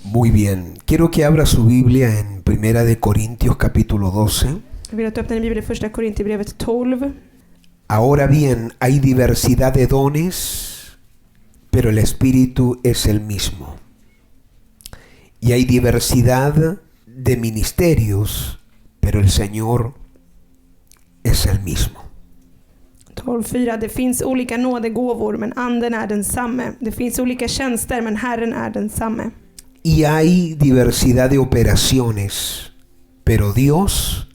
Muy bien. Quiero que abra su Biblia en Primera de Corintios capítulo 12. Jag vill att du öppnar din bibel i första Korinthierbrevet 12. Ahora bien, hay diversidad de dones, pero el Espíritu es el mismo. Y hay diversidad de ministerios, pero el Señor es el mismo. 12:4. Det finns olika nådegåvor, men anden är densamme. Det finns olika tjänster, men Herren är densamme. Y hay diversidad de operaciones, pero Dios,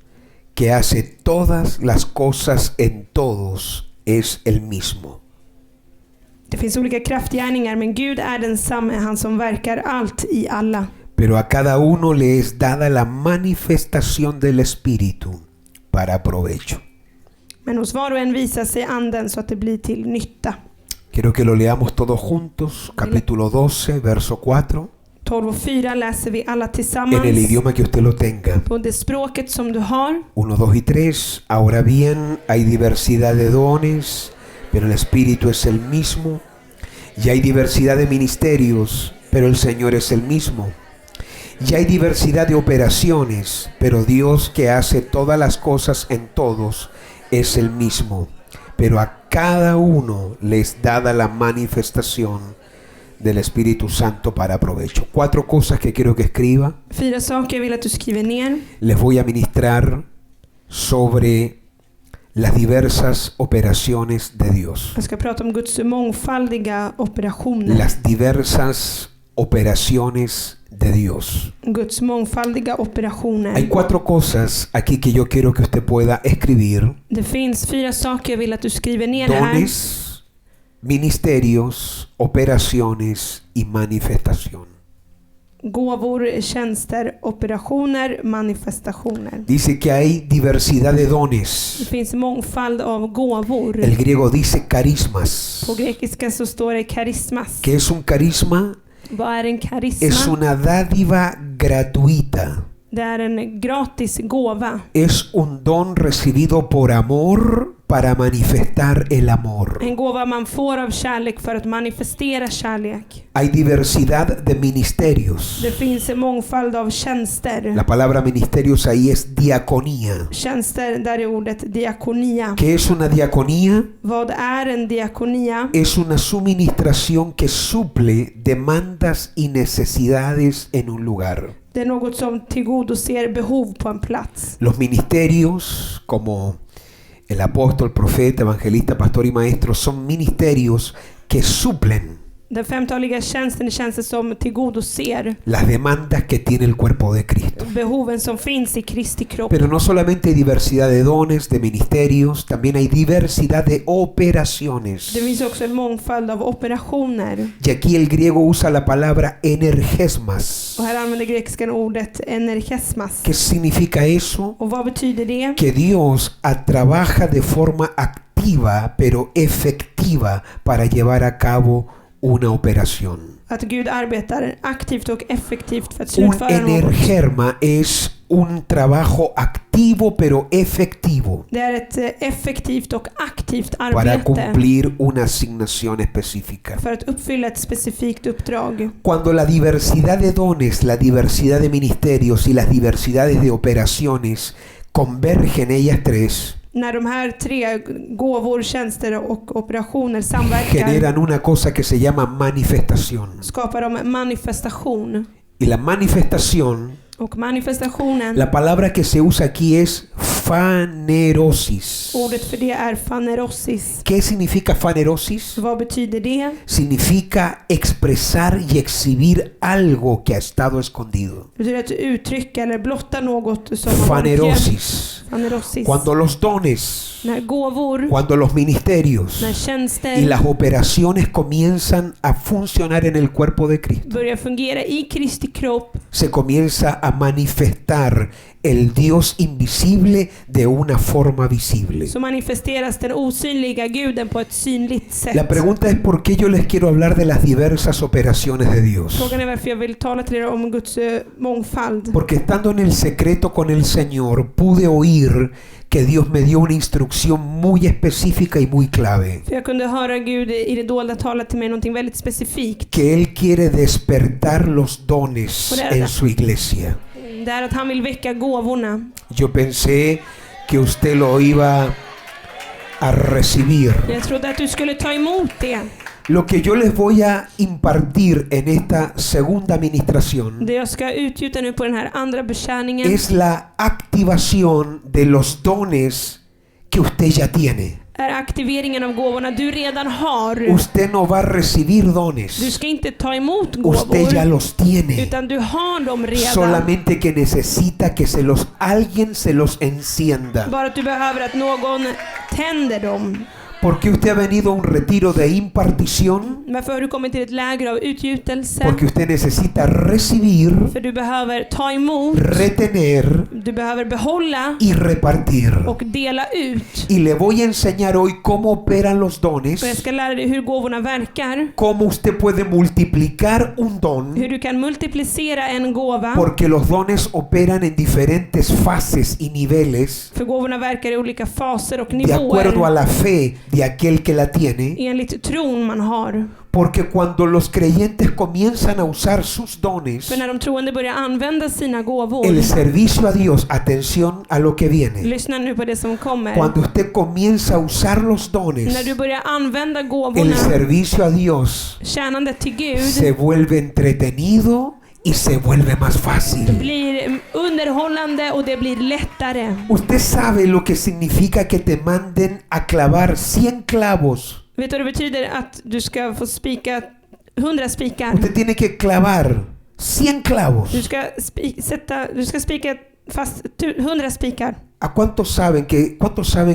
que hace todas las cosas en todos, es el mismo. Det finns olika kraftgärningar, men Gud är densamme, han som verkar allt i alla. Pero a cada uno le es dada la manifestación del Espíritu para provecho. Men hos var och en visar sig anden så att det blir till nytta. Quiero que lo leamos todos juntos, capítulo 12, verso 4. 12:4 läser vi alla En tillsammans. el idioma que usted lo tenga. På det språket som du har. 1, 2 y 3. Ahora bien, hay diversidad de dones, pero el Espíritu es el mismo. Y hay diversidad de ministerios, pero el Señor es el mismo. Y hay diversidad de operaciones, pero Dios, que hace todas las cosas en todos, es el mismo. Pero a cada uno les dada la manifestación del Espíritu Santo para provecho. 4 cosas que quiero que escriba. 4 saker jag vill att du skriver ner. Les voy a ministrar sobre las diversas operaciones de Dios. Jag ska prata om Guds mångfaldiga operationer. Las diversas operaciones de Dios. Guds mångfaldiga operationer. Hay 4 cosas aquí que yo quiero que usted pueda escribir. Det finns 4 saker jag vill att du skriver ner här. Dones, ministerios, operaciones y manifestación. Gåvor, tjänster, operationer, manifestationer. Dice que hay diversidad de dones. Det finns mångfald av gåvor. El griego dice carismas. På grekiska så står det karismas. ¿Qué es un carisma? Vad är en karisma? Es una dádiva gratuita. Det är en gratis gåva. Es un don recibido por amor para manifestar el amor. En gåva man får av kärlek för att manifestera kärlek. Hay diversidad de ministerios. Det finns en mångfald av tjänster. La palabra ministerios ahí es diaconía. Tjänster, där är ordet diakonia. ¿Qué es una diaconía? Vad är en diakonia? Es una suministración que suple demandas y necesidades en un lugar. Det är något som tillgodoser behov på en plats. Los ministerios, como el apóstol, profeta, evangelista, pastor y maestro, son ministerios que suplen Den femtaliga tjänsten är tjänster som tillgodoser las demandas que tiene el cuerpo de Cristo. behoven som finns i Kristi kropp. Pero no solamente hay diversidad de dones, de ministerios, también hay diversidad de operaciones. Det finns också en mångfald av operationer. Y aquí el griego usa la palabra energesmas. Och här använder grekiskan ordet energesmas. ¿Qué significa eso? Och vad betyder det? Que Dios trabaja de forma activa pero efectiva para llevar a cabo una operación. Att Gud arbetar aktivt och effektivt för att Un slutföra något. energerma es un trabajo activo pero efectivo Det är ett effektivt och aktivt para arbete cumplir una asignación específica. för att uppfylla ett specifikt uppdrag. Cuando la diversidad de dones, la diversidad de ministerios y las diversidades de operaciones convergen ellas tres, När de här 3 gåvor, tjänster och operationer samverkar generan una cosa que se llama manifestación. skapar de manifestation. Y la manifestación, Och manifestationen, la palabra que se usa aquí es fanerosis. ordet för det är fanerosis. ¿Qué significa fanerosis? Vad betyder det? Significa expresar y exhibir algo que ha estado escondido. Det betyder att uttrycka eller blotta något som har varit Fanerosis. fanerosis. Cuando los dones, När gåvor, cuando los ministerios när y tjänster las operaciones comienzan a funcionar en el cuerpo de Cristo, börjar fungera i Kristi kropp, se comienza a manifestar el Dios invisible de una forma visible. så manifesteras den osynliga guden på ett synligt sätt. La pregunta es por qué yo les quiero hablar de las diversas operaciones de Dios. Frågan är varför jag vill tala till er om Guds mångfald. Porque estando en el secreto con el Señor pude oír que Dios me dio una instrucción muy específica y muy clave. För jag kunde höra Gud i det dolda tala till mig någonting väldigt specifikt. Que Él quiere despertar los dones en su iglesia. Det är att han vill väcka gåvorna. Yo pensé que usted lo iba a recibir. Jag trodde att du skulle ta emot det. Lo que yo les voy a impartir en esta segunda administración Det jag ska utgjuta nu på den här andra betjäningen es la activación de los dones que usted ya tiene. är aktiveringen av gåvorna du redan har. Usted no va a recibir Du dones. ska inte ta emot Usted ya gåvor, los tiene. utan du har dem redan. Solamente que necesita que alguien se los encienda. Bara att du behöver att någon tänder dem. Porque usted ha venido a un retiro de impartición. Varför har du kommit till ett läger av utgjutelse? Porque usted necesita recibir, För du behöver ta emot, retener du behöver behålla y repartir. och dela ut. Y le voy a enseñar hoy cómo operan los dones, Och jag ska lära dig hur gåvorna verkar, cómo usted puede multiplicar un don, hur du kan multiplicera en gåva. porque los dones operan en diferentes fases y niveles För gåvorna verkar i olika faser och de acuerdo a nivåer la fe de aquel que la tiene. enligt tron man har. Porque cuando los creyentes comienzan a usar sus dones, För när de troende börjar använda sina gåvor, el servicio a Dios, atención a lo que viene. lyssna nu på det som kommer. Cuando usted comienza a usar los När dones, du börjar använda el gåvorna, servicio a Dios tjänandet till se Gud, vuelve entretenido y se vuelve más fácil. blir underhållande och det blir lättare. Usted sabe lo que significa que te manden a clavar 100 clavos. Vet du vad det betyder att du ska få spika 100 spikar? Usted tiene que clavar 100 clavos. Du ska spika fast 100 spikar. ¿A cuántos saben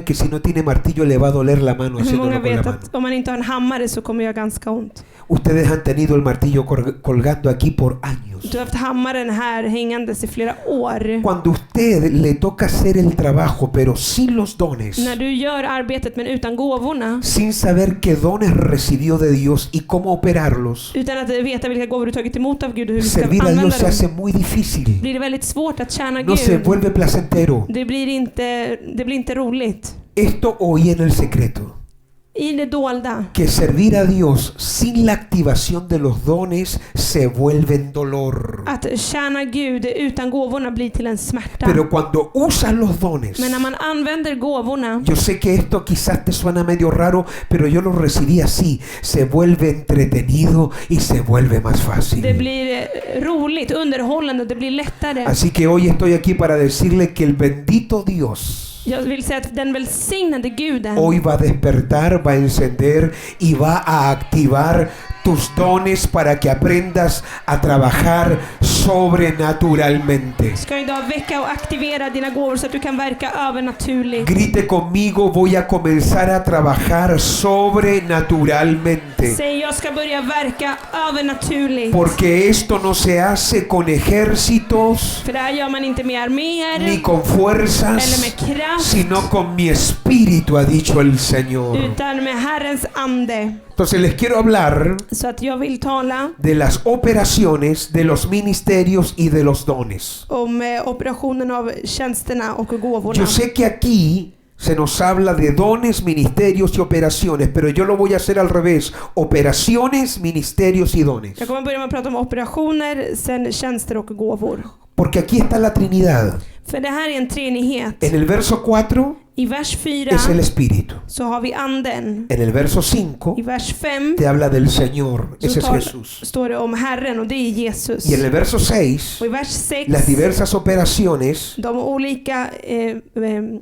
que si no tiene martillo le va a doler la mano Hur många haciéndolo con la vet mano? att om man inte har en hammare så kommer jag ganska ont? Ustedes han tenido el martillo colgando aquí por años. Du har haft hammaren här hängandes i flera år. Cuando usted le toca hacer el trabajo pero sin los dones, När du gör arbetet men utan gåvorna, sin saber qué dones recibió de Dios y cómo operarlos, utan att veta vilka gåvor du tagit emot av Gud och hur du ska servir a använda Dios se dem, hace muy difícil. blir det väldigt svårt att tjäna No se Gud. vuelve placentero. Det blir inte roligt. Esto oí en el secreto. I det dolda. Que servir a Dios sin la activación de los dones se vuelve en dolor. Att tjäna Gud utan gåvorna blir till en smärta. Pero cuando usas los dones, Men när man använder gåvorna, yo sé que esto quizás te suena medio raro, pero yo lo recibí así. Se vuelve entretenido y se vuelve más det fácil. blir roligt, underhållande, det blir lättare. Así que hoy estoy aquí para decirle que el bendito Dios Jag vill säga att den välsignade Guden hoy va a despertar, va a encender y va a activar tus dones para que aprendas a trabajar sobrenaturalmente. ska idag väcka och aktivera dina gåvor så att du kan verka övernaturligt. Grite conmigo, voy a comenzar a trabajar sobrenaturalmente. Säg, jag ska börja verka övernaturligt. Porque esto no se hace con ejércitos, För det här gör man inte med arméer ni con eller fuerzas, med kraft, sino con mi espíritu, ha dicho el Señor. utan med Herrens ande. Entonces les quiero hablar Så att jag vill tala de las operaciones, de los ministerios y de los dones. om operationen av tjänsterna och gåvorna. Yo sé que aquí se nos habla de dones, ministerios y operaciones, pero yo lo voy a hacer al revés. Operaciones, ministerios y dones. Jag kommer börja med att prata om operationer, sen tjänster och gåvor. Porque aquí está la Trinidad. För det här är en treenighet. En el verso 4 I vers 4 es el Espíritu. så har vi anden. En el verso 5 I vers 5 te habla del Señor, ese så es Jesús. står det om Herren och det är Jesus. Y en el verso 6, Och i vers 6 las diversas operaciones, de olika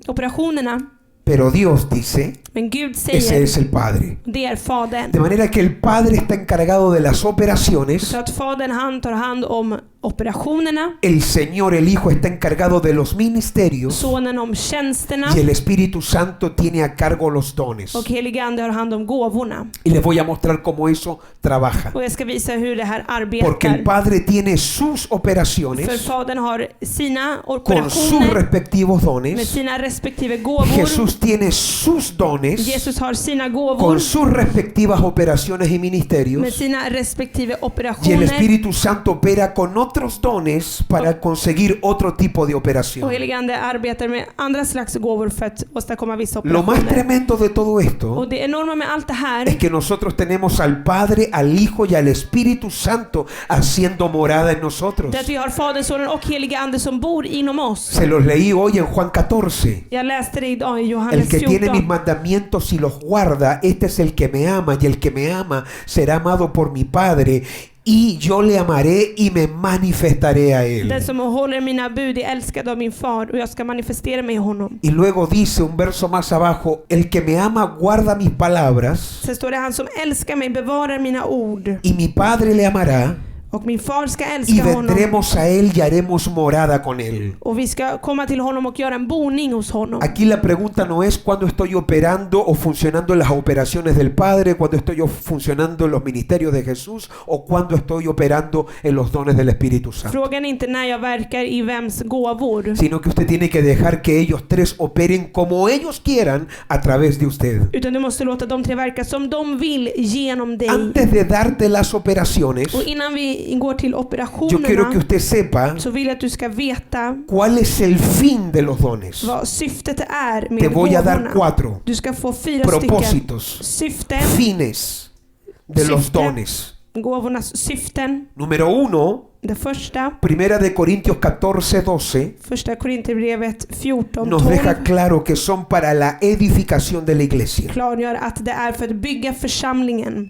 operationerna. pero Dios dice, Men Gud ese säger, es el Padre. det är Fadern. De manera que el Padre está encargado de las operaciones Så att Fadern han tar hand om operationerna. El Señor, el Hijo, está encargado de los ministerios. Sonen om tjänsterna. Y el Espíritu Santo tiene a cargo los dones. Och helige ande har hand om gåvorna. Y les voy a mostrar cómo eso trabaja. Och jag ska visa hur det här Porque el arbetar. Padre tiene sus För operaciones Fadern har sina con sus operationer respectivos med dones. sina respektive gåvor. Jesús tiene sus dones Jesus har sina con gåvor sus respectivas operaciones y med ministerios. sina respektive Y el operationer. Espíritu Santo opera con otros dones para conseguir otro tipo de Och operación. helige ande arbetar med andra slags gåvor för att åstadkomma vissa Lo más operationer. tremendo de todo esto Och det enorma med allt det es här que nosotros tenemos al Padre, al Hijo y al Espíritu Santo haciendo morada en nosotros. är att vi har Fadern, Sonen och helige ande som bor inom oss. Se los leí hoy en Juan 14. Jag läste det idag i El Johannes que tiene mis 14. mandamientos y los guarda, este es el que me ama, y el que me ama será amado por mi Padre, y yo le amaré y me manifestaré a él. Den som håller mina bud är älskad av min far och jag ska manifestera mig i honom. Y luego dice un verso más abajo, el que me ama guarda mis palabras, Sen står det: han som älskar mig bevarar mina ord. y mi Padre le amará, Och min far ska y älska honom. vendremos a él y haremos morada con él. Och vi ska komma till honom och göra en boning hos honom. Aquí la pregunta no es cuándo estoy operando o funcionando en las operaciones del Padre, cuándo estoy funcionando en los ministerios de Jesús o cuándo estoy operando en los dones del Espíritu Santo. Frågan är inte när jag verkar i vems gåvor. Sino que usted tiene que dejar que ellos tres operen como ellos quieran a través de usted. Utan du måste låta de tre verka som de vill genom dig. Antes de darte las operaciones, Och innan vi går till yo quiero que operationerna usted sepa så vill jag att du ska veta cuál es el fin de los dones. vad syftet är Te med voy a dar gåvorna. 4 Du ska få 4 stycken propósitos, syften, fines de los Syfte. dones. gåvornas syften. Número 1, Det första, Primera de Corintios 14:12, första Korinthierbrevet 14:12 nos deja claro que son para la edificación de la iglesia. klargör att det är för att bygga församlingen.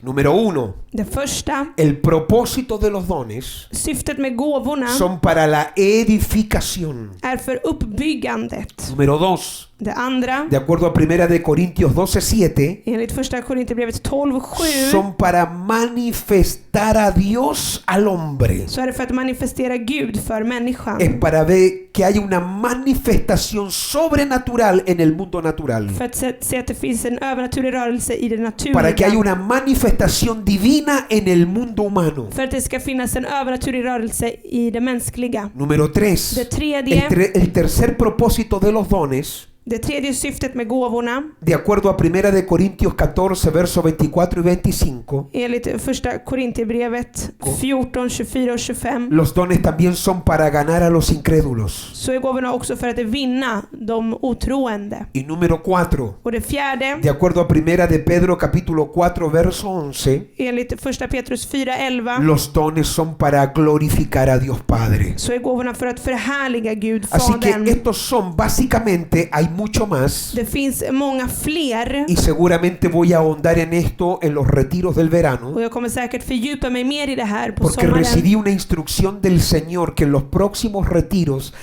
Número 1, Det första, el propósito de los dones syftet med gåvorna son para la edificación. är för uppbyggandet. Número 2, Det andra, de acuerdo a Primera de Corintios 12:7, enligt första Korinthierbrevet 12:7 son para manifestar a Dios al hombre. så är det för att manifestera Gud för människan. Es para ver que hay una manifestación sobrenatural en el mundo natural. För att se att det finns en övernaturlig rörelse i det Para que haya naturliga. una manifestación divina en el mundo humano. För att det ska finnas en övernaturlig rörelse i det mänskliga. Número 3. Det tredje, El tercer propósito de los dones, det tredje syftet med gåvorna, de acuerdo a Primera de Corintios 14, versos 24 y 25, enligt första Korinthierbrevet 14, 24 och 25, los dones también son para ganar a los incrédulos. så är gåvorna också för att vinna de otroende. Y número 4, Och det fjärde, de acuerdo a Primera de Pedro capítulo 4, verso 11, enligt första Petrus 4:11, los dones son para glorificar a Dios Padre. så är gåvorna för att förhärliga Gud Así que Fadern. estos son básicamente, hay mucho más, Det finns många fler y seguramente voy a ahondar en esto en los retiros del verano, och jag kommer säkert fördjupa mig mer i det här på porque sommaren. recibí una instrucción del Señor que en los próximos retiros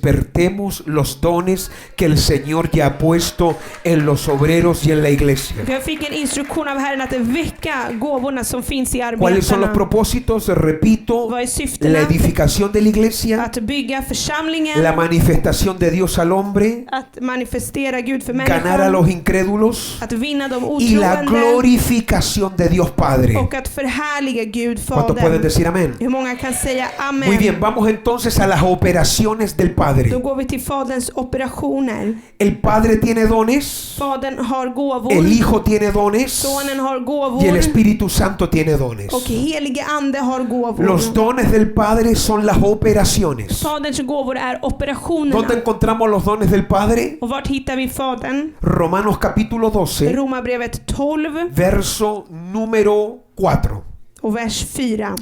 despertemos los dones que el Señor ya ha puesto en los obreros y en la iglesia. Jag fick en instruktion av Herren att väcka gåvorna som finns i ¿Cuáles son los arbetarna. propósitos? Repito, Vad är la syftena? edificación de la iglesia, Att bygga församlingen, la manifestación de Dios al hombre, att manifestera Gud för ganar a människan, los incrédulos att vinna de y la otroende glorificación de Dios Padre. och att förhärliga Gud ¿Cuántos pueden Fadern. decir amén? Hur många kan säga Muy amen? bien, vamos entonces a las operaciones del Då Padre. går vi till Faderns operationer. El Padre tiene dones, Fadern har gåvor, el Hijo tiene dones Sonen har y el gåvor Espíritu Santo tiene dones. och helige ande har gåvor. Los dones del Padre son las operaciones. Faderns gåvor är ¿Dónde operationerna. encontramos los dones del Padre? Och vart hittar vi Fadern? Romanos capítulo 12, Romarbrevet 12 verso número 4. och vers 4.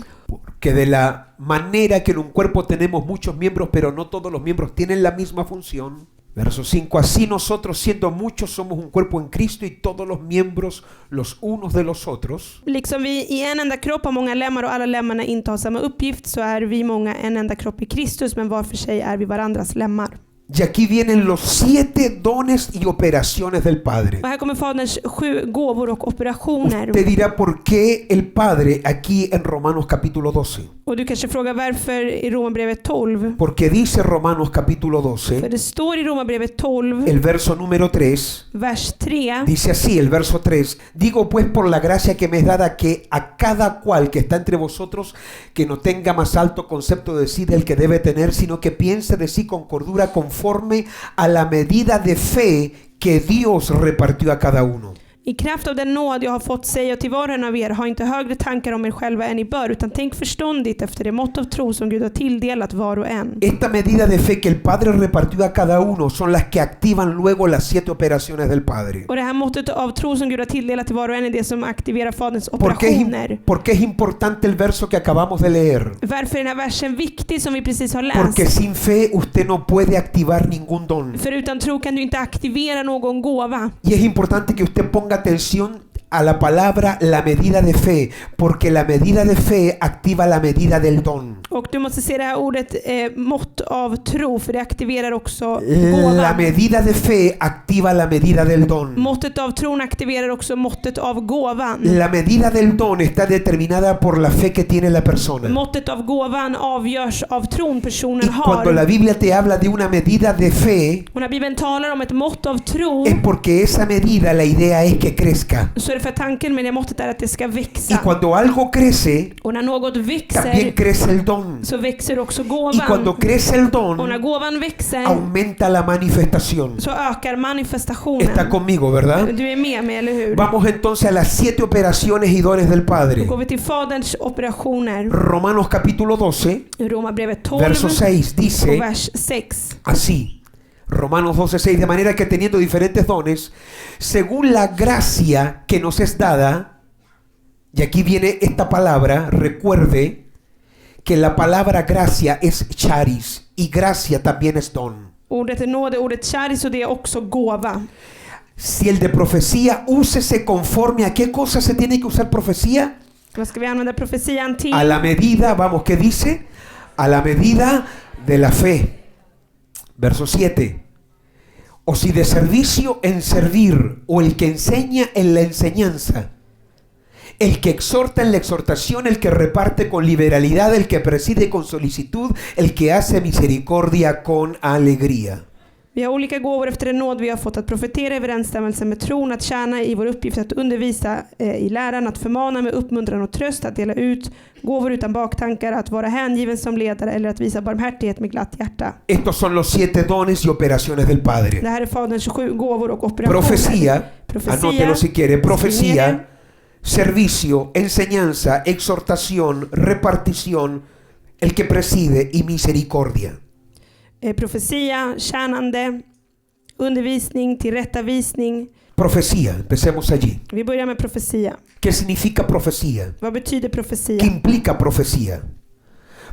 Que de la manera que en un cuerpo tenemos muchos miembros, pero no todos los miembros tienen la misma función. Verso 5. Así nosotros, siendo muchos, somos un cuerpo en Cristo y todos los miembros los unos de los otros. Liksom vi i en enda kropp har många lemmar och alla lemmarna inte har samma uppgift, så är vi många en enda kropp i Kristus, men var för sig är vi varandras lemmar. Y aquí vienen los 7 dones y operaciones del Padre. Och här kommer Faderns 7 gåvor och operationer. Usted dirá por qué el Padre aquí en Romanos capítulo 12. Och du kanske frågar varför i Romarbrevet 12. Porque dice Romanos capítulo 12, För det står i Romarbrevet 12, el verso número 3, vers 3. dice así el verso 3, digo pues por la gracia que me es dada que a cada cual que está entre vosotros que no tenga más alto concepto de sí del que debe tener, sino que piense de sí con cordura conforme a la medida de fe que Dios repartió a cada uno. I kraft av den nåd jag har fått säga till var och en av er, ha inte högre tankar om er själva än ni bör, utan tänk förståndigt efter det mått av tro som Gud har tilldelat var och en. Esta medida de fe que el Padre repartió a cada uno son las que activan luego las 7 operaciones del Padre. Och det här måttet av tro som Gud har tilldelat till var och en är det som aktiverar Faderns operationer. ¿Por qué es importante el verso que acabamos de leer? Varför är den här versen viktig som vi precis har Porque läst? sin fe usted no puede activar ningún don. För utan tro kan du inte aktivera någon gåva. Y es importante que usted ponga atención a la palabra la medida de fe, porque la medida de fe activa la medida del don. Och du måste se det här ordet mått av tro, för det aktiverar också La gåvan. medida de fe activa la medida del don. Måttet av tron aktiverar också måttet av gåvan. La medida del don está determinada por la fe que tiene la persona. Måttet av gåvan avgörs av tron personen Y cuando la har. Biblia te habla de una medida de fe, Och när Bibeln talar om ett mått av tro, es porque esa medida, la idea es que crezca. så är det för tanken med det måttet är att det ska Y växa. cuando algo crece, Och när något también växer, crece el don. så växer också Y cuando gåvan. crece el Och när don, gåvan växer, aumenta la manifestación. så ökar Está manifestationen. conmigo, ¿verdad? Du är med mig, eller hur? Vamos entonces a las 7 operaciones y dones del Då Padre. går vi till Faderns operationer. Romanos capítulo 12, I Romarbrevet 12 verso 6 och dice vers 6. así. Romanos 12:6, de manera que teniendo diferentes dones, según la gracia que nos es dada, y aquí viene esta palabra, recuerde que la palabra gracia es charis y gracia también es don. Ordet är nåde, ordet charis, och det är också gåva. Si el de profecía, úsese conforme a qué cosa se tiene que usar profecía. Vad ska vi använda profetian till? A la medida, vamos, ¿qué dice? A la medida de la fe. Verso 7. O si de servicio en servir, o el que enseña en la enseñanza, el que exhorta en la exhortación, el que reparte con liberalidad, el que preside con solicitud, el que hace misericordia con alegría. Vi har olika gåvor efter den nåd vi har fått, att profetera i överensstämmelse med tron, att tjäna i vår uppgift, att undervisa i läran, att förmana med uppmuntran och tröst, att dela ut gåvor utan baktankar, att vara hängiven som ledare eller att visa barmhärtighet med glatt hjärta. Estos son los 7 dones y operaciones del Det Padre. här är Faderns 27 gåvor och operationer. Profecía, Profecía, anótelo si quiere, profecía, escribe. servicio, enseñanza, exhortación, repartición, el que preside y misericordia. Profetia, tjänande, undervisning, tillrättavisning. Profecía, empecemos allí. Vi börjar med profetia. ¿Qué significa profecía? Vad betyder profetia? ¿Qué implica profecía?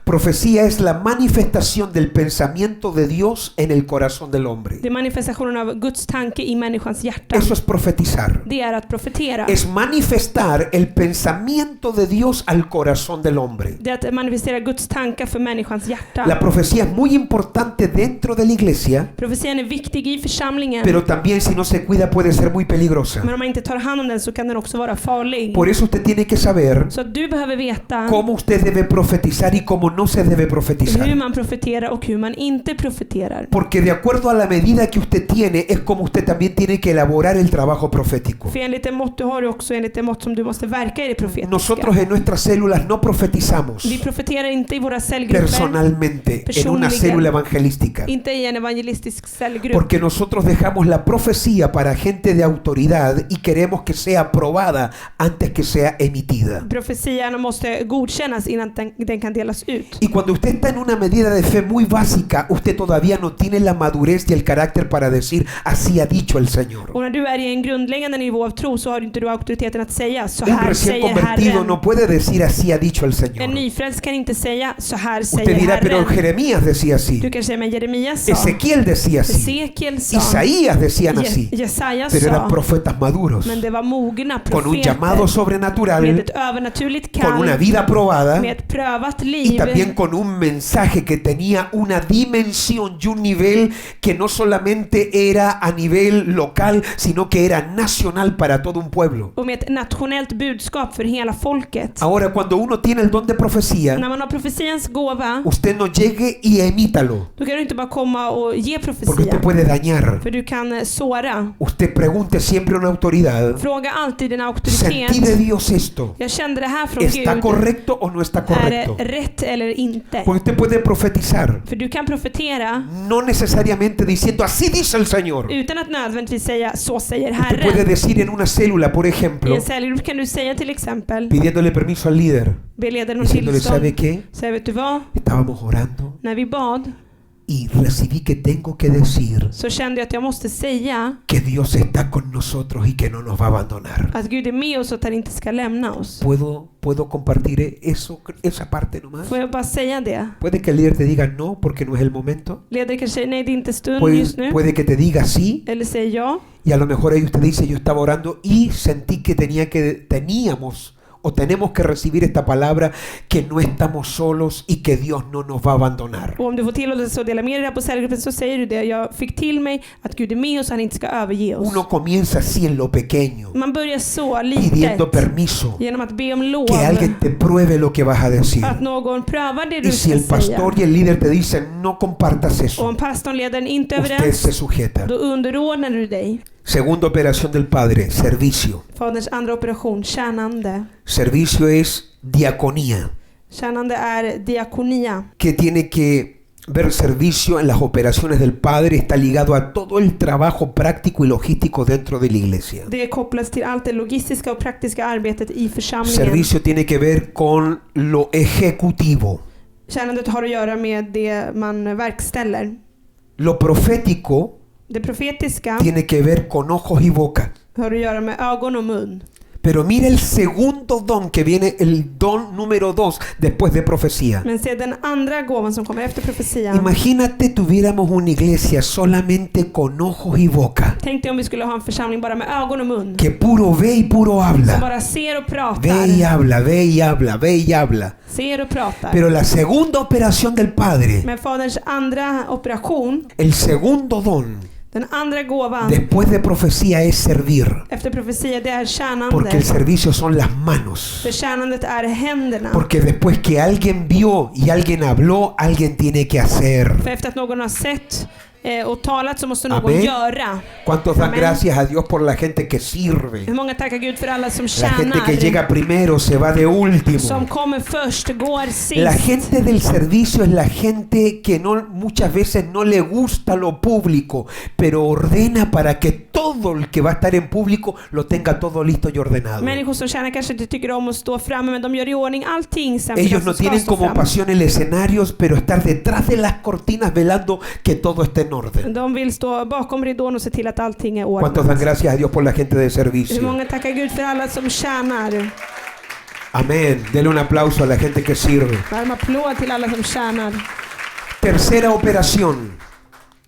Profecía es la manifestación del pensamiento de Dios en el corazón del hombre. Det är manifestationen av Guds tanke i människans hjärta. Eso es profetizar. Det är att profetera. Es manifestar el pensamiento de Dios al corazón del hombre. Det är att manifestera Guds tankar för människans hjärta. La profecía es muy importante dentro de la iglesia, Profetian är viktig i församlingen. pero también si no se cuida puede ser muy peligrosa. Men om man inte tar hand om den så kan den också vara farlig. Por eso usted tiene que saber Så att du behöver veta cómo usted debe profetizar y cómo no se debe hur profetizar. man profeterar och hur man inte profeterar. Porque de acuerdo a la medida que usted tiene, es como usted también tiene que elaborar el trabajo profético. För enligt det mått du har du också enligt det mått som du måste verka i det profetiska. Nosotros en nuestras células no profetizamos Vi profeterar inte i våra cellgrupper, personalmente en una célula evangelística. inte i en evangelistisk cellgrupp. Porque nosotros dejamos la profecía para gente de autoridad y queremos que sea aprobada antes que sea emitida. Profetian måste godkännas innan den kan delas ut. Y cuando usted está en una medida de fe muy básica, usted todavía no tiene la madurez y el carácter para decir, así ha dicho el Señor. Och när du är i en grundläggande nivå av tro så har inte du auktoriteten att säga så Un här recién säger convertido Herren. no puede decir, así ha dicho el En Señor. nyfrälst kan inte säga så här Usted säger dirá, pero Herren. Jeremías decía así, Du kan säga men Jeremias sa, Ezequiel decía así, Ezekiel sa, Isaías decían así, Jesaja pero eran sa, profetas maduros, men det var mogna con un llamado profeter med sobrenatural, ett övernaturligt con una kall, vida probada med ett prövat y liv también también con un mensaje que tenía una dimensión y un nivel que no solamente era a nivel local, sino que era nacional para todo un pueblo. Och med ett nationellt budskap för hela folket. Ahora, cuando uno tiene el don de profecía, När man har profetians gåva, usted no llegue y emítalo, då kan du inte bara komma och ge porque profetia. usted puede dañar. För du kan såra. Usted pregunte siempre a una autoridad: Fråga alltid din ¿sentí de auktoritet. Dios esto? Jag kände det här från ¿Está Gud. correcto o no está Är correcto? det rätt eller inte? Porque usted puede profetizar, För du kan profetera no necesariamente diciendo así dice el Señor. utan att nödvändigtvis säga så säger Usted puede Herren. decir en una célula, por I ejemplo, en cellgrupp kan du säga till exempel, pidiéndole permiso al líder, be ledaren om diciéndole: ¿sabe tillstånd. qué? Säg, vet du vad? Estábamos orando När vi bad y recibí que tengo que decir så kände jag att jag måste säga que Dios está con nosotros y que no nos va a abandonar. att Gud är med oss och att han inte ska lämna oss. ¿Puedo compartir esa parte nomás? Får jag bara säga det? Puede que el líder te diga no porque no es el momento. Ledare kanske säger nej, det är inte stund just nu. Puede que te diga sí. Eller säger ja. Y a lo mejor ahí usted dice: yo estaba orando y sentí que teníamos o tenemos que recibir esta palabra, que no estamos solos y que Dios no nos va a abandonar. Och om du får tillåtelse att dela med dig på cellgruppen så säger du det. Jag fick till mig att Gud är med oss och han inte ska överge oss. Uno comienza así en lo pequeño, Man börjar så pidiendo litet permiso, genom att be om lov. que alguien te pruebe lo que vas a decir. Att någon prövar det du Y si ska el säga. pastor y el líder te dicen no compartas Och eso, om pastorn ledaren inte är usted överens, se sujeta. då underordnar du dig. Segunda operación del Padre: servicio. Faderns andra operation, tjänande. Servicio es diaconía, Tjänande är diakonia. que tiene que ver servicio en las operaciones del Padre, está ligado a todo el trabajo práctico y logístico dentro de la iglesia. Det kopplas till allt det logistiska och praktiska arbetet i församlingen. Servicio tiene que ver con lo ejecutivo. Tjänandet har att göra med det man verkställer. Lo profético Det profetiska tiene que ver con ojos y boca. har att göra med ögon och mun. Pero mira el segundo don que viene, el don número 2 después de profecía. Men se den andra gåvan som kommer efter profetian. Imagínate tuviéramos una iglesia solamente con ojos y boca, Tänk dig om vi skulle ha en församling bara med ögon och mun. que puro ve y puro Som habla. bara ser och pratar. Ve y habla, ve y habla, ve y habla. Ser och pratar. Pero la segunda operación del Padre, Men faderns andra operation, el segundo don den andra gåvan después de profecía es servir. efter profetia, det är Porque el tjänande. servicio son las manos. För tjänandet är händerna. Porque después que alguien vio y alguien habló, alguien tiene que hacer. För efter att någon har sett och talat så måste någon Amén. göra. ¿Cuántos dan Amén. gracias a Dios por la gente que sirve? Hur många tackar Gud för alla som La gente que tjänar? llega primero se va de Som último. kommer först, går La sist. gente del servicio es la gente que muchas veces no le gusta lo público, pero ordena para que todo el que va a estar en público lo tenga todo listo y ordenado. Människor som tjänar kanske inte tycker om att stå framme, men de gör i ordning allting sen för Ellos de no som ska tienen stå como fram. pasión el escenario, pero estar detrás de las cortinas velando que todo esté en orden. De vill stå bakom ridån och se till att allting är ¿Cuántos dan ordnat. gracias a Dios por la gente de Hur servicio? många tackar Gud för alla som tjänar? Amén. Dele un aplauso a la gente que sirve. Varm applåd till alla som tjänar. Tercera operación,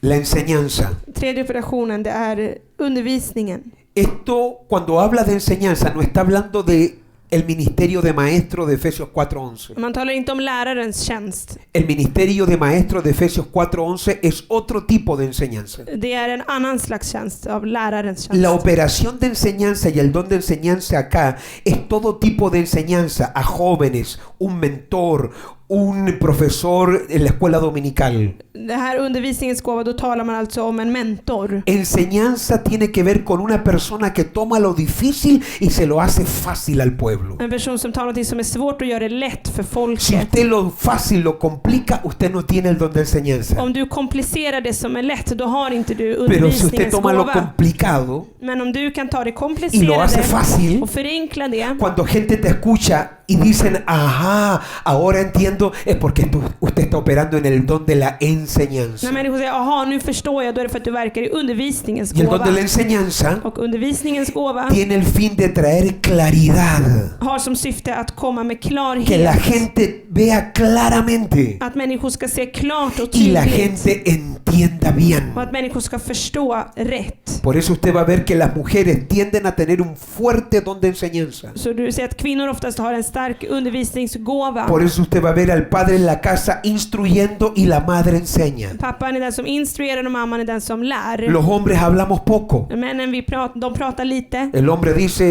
la enseñanza. Tredje operationen, det är undervisningen. Esto, cuando habla de enseñanza, no está hablando de el ministerio de maestro de Efesios 4:11. Man talar inte om lärarens tjänst. El ministerio de maestro de Efesios 4:11 es otro tipo de enseñanza. Det är en annan slags tjänst av lärarens tjänst. La operación de enseñanza y el don de enseñanza acá es todo tipo de enseñanza a jóvenes, un mentor, un profesor en la escuela dominical. Det här undervisningens gåva, då talar man alltså om en mentor. Enseñanza tiene que ver con una persona que toma lo difícil y se lo hace fácil al pueblo. En person som tar något som är svårt och gör det lätt för Si folket. usted lo fácil lo complica, usted no tiene el don de enseñanza. Om du komplicerar det som är lätt, då har inte du Pero si usted undervisningens toma lo gåva. complicado Men om du kan ta det y lo komplicerade hace fácil, och förenkla det. cuando gente te escucha y dicen, ajá, ahora entiendo, es porque usted está operando en el don de la enseñanza. enseñanza. När människor säger aha, nu förstår jag, då är det för att du verkar i undervisningens Y el don gåva. de la enseñanza Och undervisningens gåva tiene el fin de traer claridad. har som syfte att komma med Que la klarhet. gente vea claramente Att människor ska se klart och y la tydligt. gente entienda bien. Och att människor ska förstå rätt. Por eso usted va a ver que las mujeres tienden a tener un fuerte don de enseñanza. Så du ser att kvinnor oftast har en stark undervisningsgåva. Por eso usted va a ver al padre en la casa instruyendo y la madre enseña. Pappan är den som instruerar och mamman är den som lär. Los hombres hablamos poco. Männen de pratar lite. El hombre dice,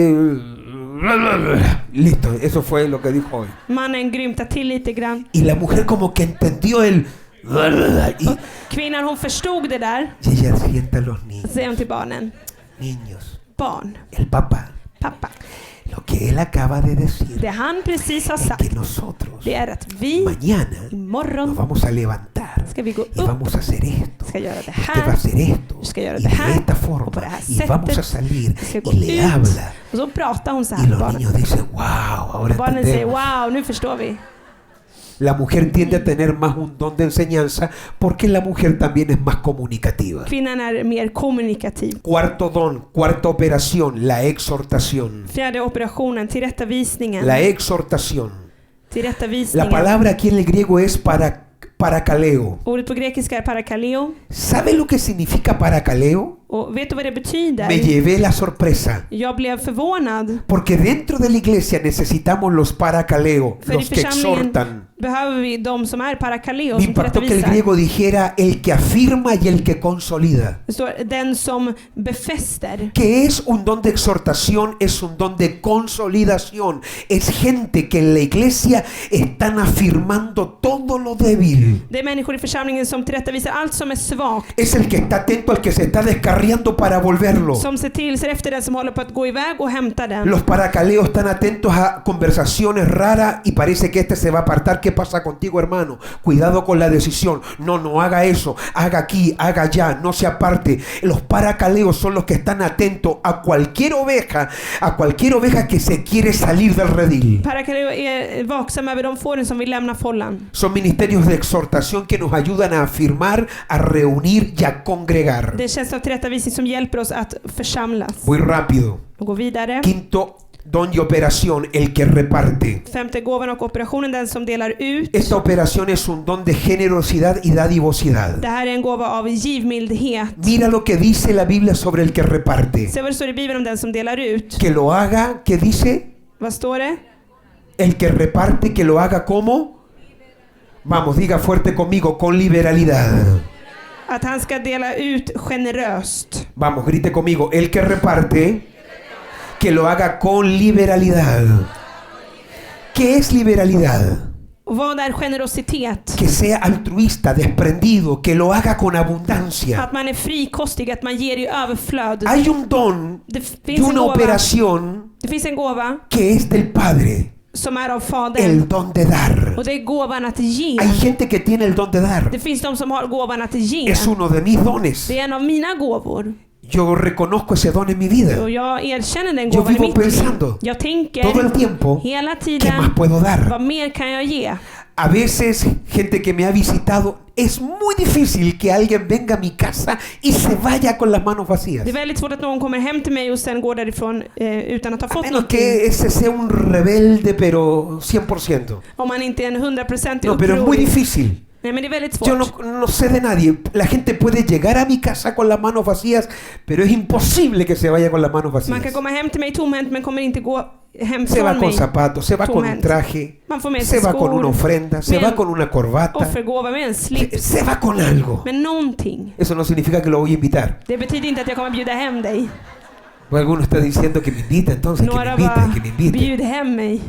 listo, eso fue lo que dijo hoy. Mannen grymtar till lite grann. Y la mujer como que entendió el... Y Kvinnan hon förstod det där. ella sienta a los niños. Säger hon till barnen. Niños, Barn, el papá, pappa. lo que él acaba de decir Det han precis har es que sagt, nosotros det är att vi mañana nos imorgon vamos a levantar ska vi gå y upp, vamos a hacer esto. ska göra det Usted va a här, hacer esto ska göra y det de här esta och på forma det här y vamos a sättet. salir Ska gå y le ut. habla Och så pratar hon så y här med los barnen. niños dicen wow, ahora Barnen säger entendemos. wow, nu förstår vi. La mujer tiende a tener más un don de enseñanza porque la mujer también es más comunicativa. Kvinnan är mer kommunikativ. Cuarto don, cuarta operación, la exhortación. Fjärde operationen, tillrättavisningen. La exhortación. La Tillrättavisningen. palabra aquí en el griego es parakaleo. Ordet på grekiska är parakaleo. ¿Sabe lo que significa parakaleo? Och vet du vad det betyder? Me llevé la sorpresa. Jag blev förvånad. Porque dentro de la iglesia necesitamos los parakaleo, För i los que församlingen exhortan. behöver vi de som är parakaleo, Me som impactó que el tillrättavisar. griego dijera el que afirma y el que consolida. Det står den som befäster. Que es un don de exhortación, es un don de consolidación. Es gente que en la iglesia están afirmando todo lo débil. Det är människor i församlingen som tillrättavisar allt som är svagt. Es el que está atento al que se está descarriando para volverlo. Som ser efter den som håller på att gå iväg och hämta den. Los paracaleos están atentos a conversaciones raras y parece que este se va a apartar. ¿Qué pasa contigo, hermano? Cuidado con la decisión. No, no haga eso. Haga aquí, haga allá. No se aparte. Los paracaleos son los que están atentos a cualquier oveja que se quiere salir del redil. Parakaleo är vaksam över de fåren som vill lämna follan. Son ministerios de exhortación que nos ayudan a afirmar, a reunir y a congregar. Det känns av tillrättavisning som hjälper oss att församlas. Muy rápido. Och gå vidare. Quinto don y operación, el que reparte. Femte gåvan och operationen, den som delar ut. Esta operación es un don de generosidad y dadivosidad. Det här är en gåva av givmildhet. Mira lo que dice la Biblia sobre el que reparte. Se vad det står i Bibeln om den som delar ut. Que lo haga, ¿qué dice? Vad står det? El que reparte, que lo haga ¿cómo? Vamos, diga fuerte conmigo, con liberalidad. Att han ska dela ut generöst. Vamos, grite conmigo, el que reparte, que lo haga con liberalidad. ¿Qué es liberalidad? Och vad är generositet? Que sea altruista, desprendido, que lo haga con abundancia. Att man är frikostig, att man ger i överflöd. Hay un don Det y finns en una gåva. operación Det finns en gåva que es del Padre, som är av Fadern. el don de dar. Och det är gåvan att ge. Hay gente que tiene el don de dar. Det finns de som har gåvan att ge. Es uno de mis dones. Det är en av mina gåvor. Yo reconozco ese don en mi vida. Och jag erkänner den Yo gåvan i vivo mitt liv. pensando Jag tänker todo el tiempo, hela ¿qué tiden, más puedo dar? vad mer kan jag ge? A veces, gente que me ha visitado, es muy difícil que alguien venga a mi casa y se vaya con las manos vacías. Det är väldigt svårt att någon kommer hem till mig och sen går därifrån utan att ha A fått menos någonting. que ese sea un rebelde, pero 100%. Om man inte är en 100% No, pero es muy upprorig. difícil. Nej, men det är väldigt svårt. Yo no sé de nadie. La gente puede llegar a mi casa con las manos vacías, pero es imposible que se vaya con las manos Man kan vacías. komma hem till mig tomhänt men kommer inte gå hem Se va från con mig. zapatos, se va con un tomhänt. traje, Man får med se sig va con una skor, ofrenda, se med va en con una corbata, offergåva, med en slips, se va con algo. med någonting. Eso no significa que lo voy a invitar. Det betyder inte att jag kommer bjuda hem dig. O alguno está diciendo que me invita, entonces que me Några invite, bara, que me invite. bjud hem mig.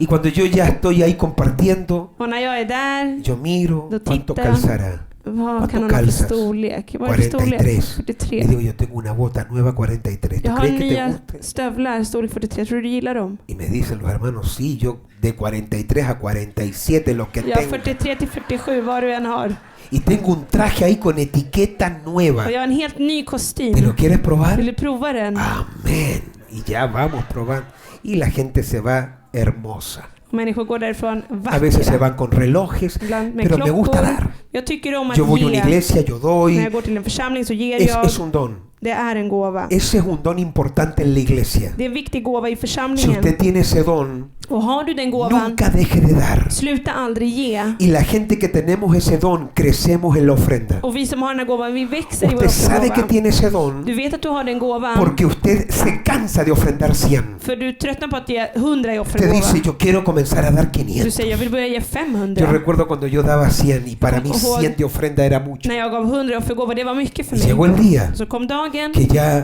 Y cuando yo ya estoy ahí compartiendo, Och när jag är där, yo miro Då cuánto tittar jag. calzará. vad kan hon ha för calzas? storlek? Vad är det för storlek? 43. 43. Y digo, yo tengo una bota nueva 43. ¿Tú Jag har crees que te nya guste? stövlar, storlek 43. Tror du gillar dem? Y me dicen los hermanos, sí, yo de 43 a 47 los que Ja, tengo. 43 till 47, vad du än har. Y tengo un traje ahí con etiqueta nueva. Och jag har en helt ny ¿Te kostym. lo quieres probar? Vill du prova den? Amén. Y ya vamos probando. Y la gente se va hermosa. Och människor går därifrån A veces se vackra. van con relojes, Ibland med pero me gusta klockor. dar. Jag tycker om att Yo voy a una ge. iglesia, yo När doy. jag går till en församling så ger jag. Es un don. Det är en gåva. Ese es un don importante en la iglesia. Det är en viktig gåva i Si församlingen. usted tiene ese don, Och har du den gåvan, nunca deje de dar. sluta aldrig ge. Y la gente que tenemos ese don, crecemos en la ofrenda. Och vi som har den här gåvan, vi växer i vår Usted sabe que offergåva. tiene ese don Du vet att du har den gåvan. porque usted se cansa de ofrendar 100. För du tröttnar på att ge 100 i Usted offergåva. dice, yo quiero comenzar a dar Du 500. säger, jag vill börja ge Yo 500. recuerdo cuando yo daba 100 y para mí 100 de ofrenda era mucho. När jag gav 100 i offergåva, det var mycket för Llegó mig. el día Så kom dagen que ya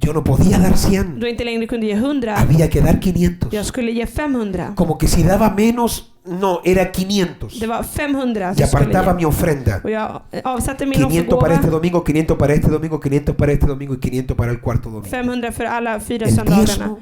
yo no podía dar 100. då jag inte längre kunde ge 100. Había que dar 500. Jag skulle ge 500. Como que si daba menos, no, era 500. Det var 500 Y som jag skulle apartaba ge. mi ofrenda. Och jag avsatte min 500 para este offergåva. domingo, 500 para este domingo, 500 para este domingo y 500 para el cuarto domingo. 500 för alla 4 El söndagarna. diezmo,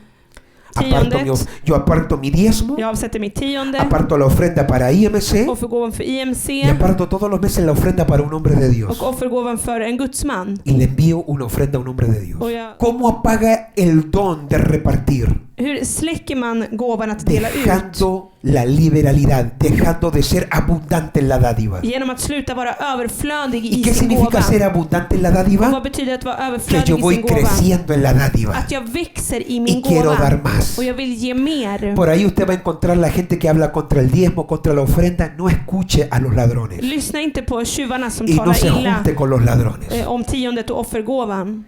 aparto Tiondet. yo aparto mi diezmo, Jag avsätter mitt tionde. aparto la ofrenda para IMC Offergåvan för IMC. y aparto todos los meses la ofrenda para un hombre de Dios. Och offergåvan för en gudsman. Y le envío una ofrenda a un hombre de Dios. Och jag, ¿Cómo apaga el don de repartir? hur släcker man gåvan att dela ut? Dejando la liberalidad, dejando de ser abundante en la dádiva. Genom att sluta vara överflödig ¿Y i qué sin significa gåva. ser abundante en la Och dádiva? vad betyder att vara Que överflödig yo i voy sin gåva? creciendo en la dádiva Att jag växer i y min quiero dar gåva. más. Och jag vill ge mer. Por ahí usted va a encontrar la gente que habla contra el diezmo, contra la ofrenda. No escuche a los ladrones Lyssna inte på tjuvarna som y no se talar illa junte con los ladrones. om tiondet och offergåvan.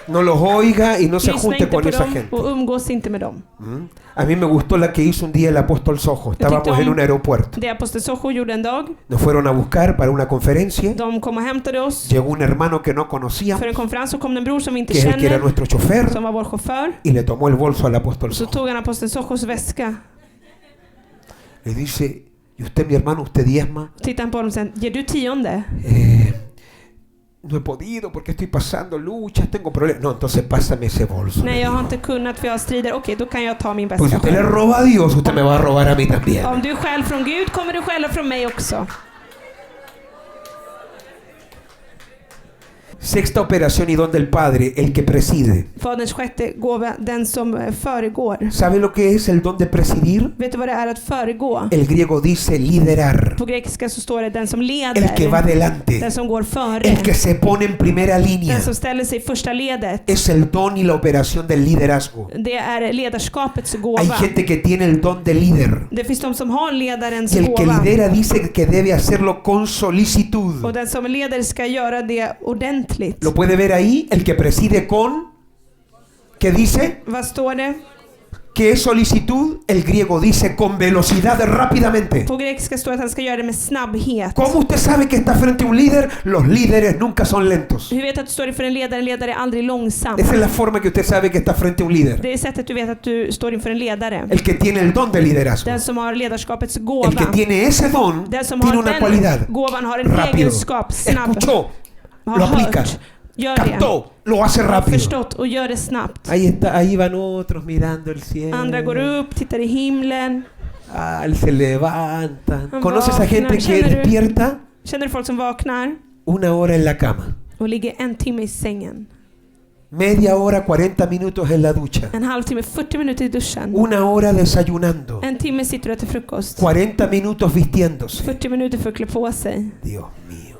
No los oiga y no se Lyssna junte inte con på esa dem gente. och umgås inte med dem. A mí me gustó la que hizo un día el apóstol Sojo. Estábamos en un aeropuerto. Det apostel Socho gjorde en dag. Nos fueron a buscar para una conferencia. De kom och hämtade oss. Llegó un hermano que no conocíamos, För en konferens så kom det en bror som vi inte que es el que era känner. nuestro chofer, Som var vår chaufför. y le tomó el bolso al apóstol Så Sojo. tog han apostel Sochos väska. Le dice, ¿y usted, mi hermano, usted diezma? Tittade han på honom sen. Ger du tionde? No he podido porque estoy pasando luchas, tengo problemas. No, entonces pásame ese bolso. Nej, le jag har digo. inte kunnat för jag har strider. Okej, då kan jag ta min Pues si väska usted le själv. roba a Dios, usted me va a robar a mí también. Om du stjäl från Gud kommer du stjäla från mig också. Sexta operación y don del Padre, el que preside. Faderns sjätte gåva, den som föregår. ¿Sabe lo que es el don de presidir? Vet du vad det är att föregå? El griego dice liderar. På grekiska så står det den som El que va leder. delante. Den som går före. El que se pone en primera línea. Den som ställer sig i första ledet. Es el don y la operación del liderazgo. Det är ledarskapets Hay gåva. gente que tiene el don de líder. Det finns de som har ledarens Y el que gåva. lidera dice que debe hacerlo con solicitud. Och den som leder ska göra det ordentligt. Lo puede ver ahí, el que preside con, ¿qué dice? Vad står det? ¿Qué es solicitud? El griego dice con velocidad, rápidamente. På grekiska står det att han ska göra det med snabbhet. ¿Cómo usted sabe que está frente a un líder? Los líderes nunca son lentos. Hur vet att du står inför en ledare är aldrig långsam. Esa es la forma que usted sabe que está frente a un líder. Det är sättet du vet att du står inför en ledare. El que tiene el don de liderazgo. Den som har ledarskapets El que gåva. tiene ese don Den som tiene har una den cualidad. gåvan har en Rápido. egenskap. Snabb. Escuchó, Har lo aplica. hört. Gör det. Captó, lo hace Har rápido. förstått och gör det snabbt. Ahí está, ahí van otros mirando el cielo. Andra går upp, tittar i himlen. Se levantan. Han ¿Conoces a vaknar. gente que Känner du? despierta Känner du folk som vaknar una hora en la cama? och ligger en timme i sängen? Media hora, 40 minutos en la ducha. En halvtimme, 40 minuter i duschen. Una hora desayunando. En timme sitter du och äter frukost. 40 minutos vistiéndose. 40 minuter för att klä på sig. Dios mío.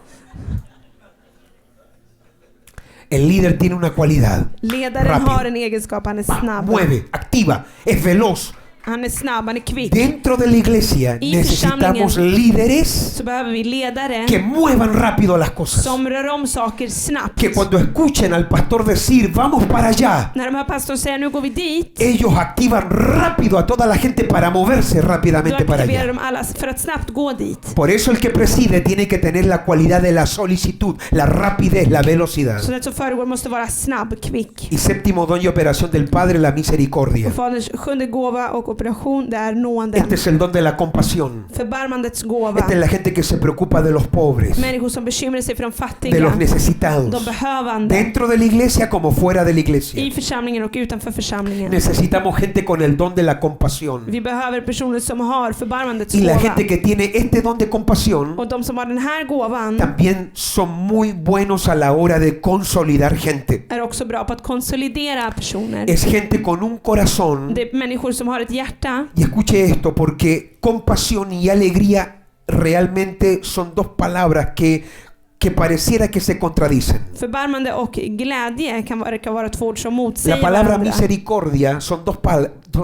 El líder tiene una cualidad. Ledaren Rápido. har en egenskap, han är snabb. Mueve, activa, es veloz. Han är snabb, han är kvick. Dentro de la iglesia Y necesitamos församlingen. líderes Så behöver vi ledare que muevan rápido las cosas. som rör om saker snabbt. Que cuando escuchen al pastor decir, vamos para allá, När de här pastorn säger nu går vi dit, ellos activan rápido a toda la gente para moverse då rápidamente para aktiverar allá. de alla för att snabbt gå dit. Por eso el que preside tiene que tener la cualidad de la solicitud, la rapidez, la velocidad. Så det som föregår måste vara snabb, kvick. Y séptimo don y operación del Padre, la misericordia. Och Faderns sjunde gåva och operation, det är nåden. Este es el don de la compasión. Förbarmandets gåva. Esta es la gente que se preocupa de los pobres, Människor som bekymrar sig för de de fattiga, los de necesitados, behövande. dentro de la iglesia como fuera de la iglesia. I församlingen och utanför församlingen. Necesitamos gente con el don de la compasión. Vi behöver personer som har förbarmandets Y la gåva. gente que tiene este don de compasión Och de som har den här gåvan también son muy buenos a la hora de consolidar gente. är också bra på att konsolidera personer. Es gente con un corazón Det är människor som har ett que hjärta. Y escuche esto, porque compasión y alegría realmente son dos palabras que pareciera que se contradicen. Förbarmande och glädje kan vara två ord som motsäger La palabra varandra. misericordia son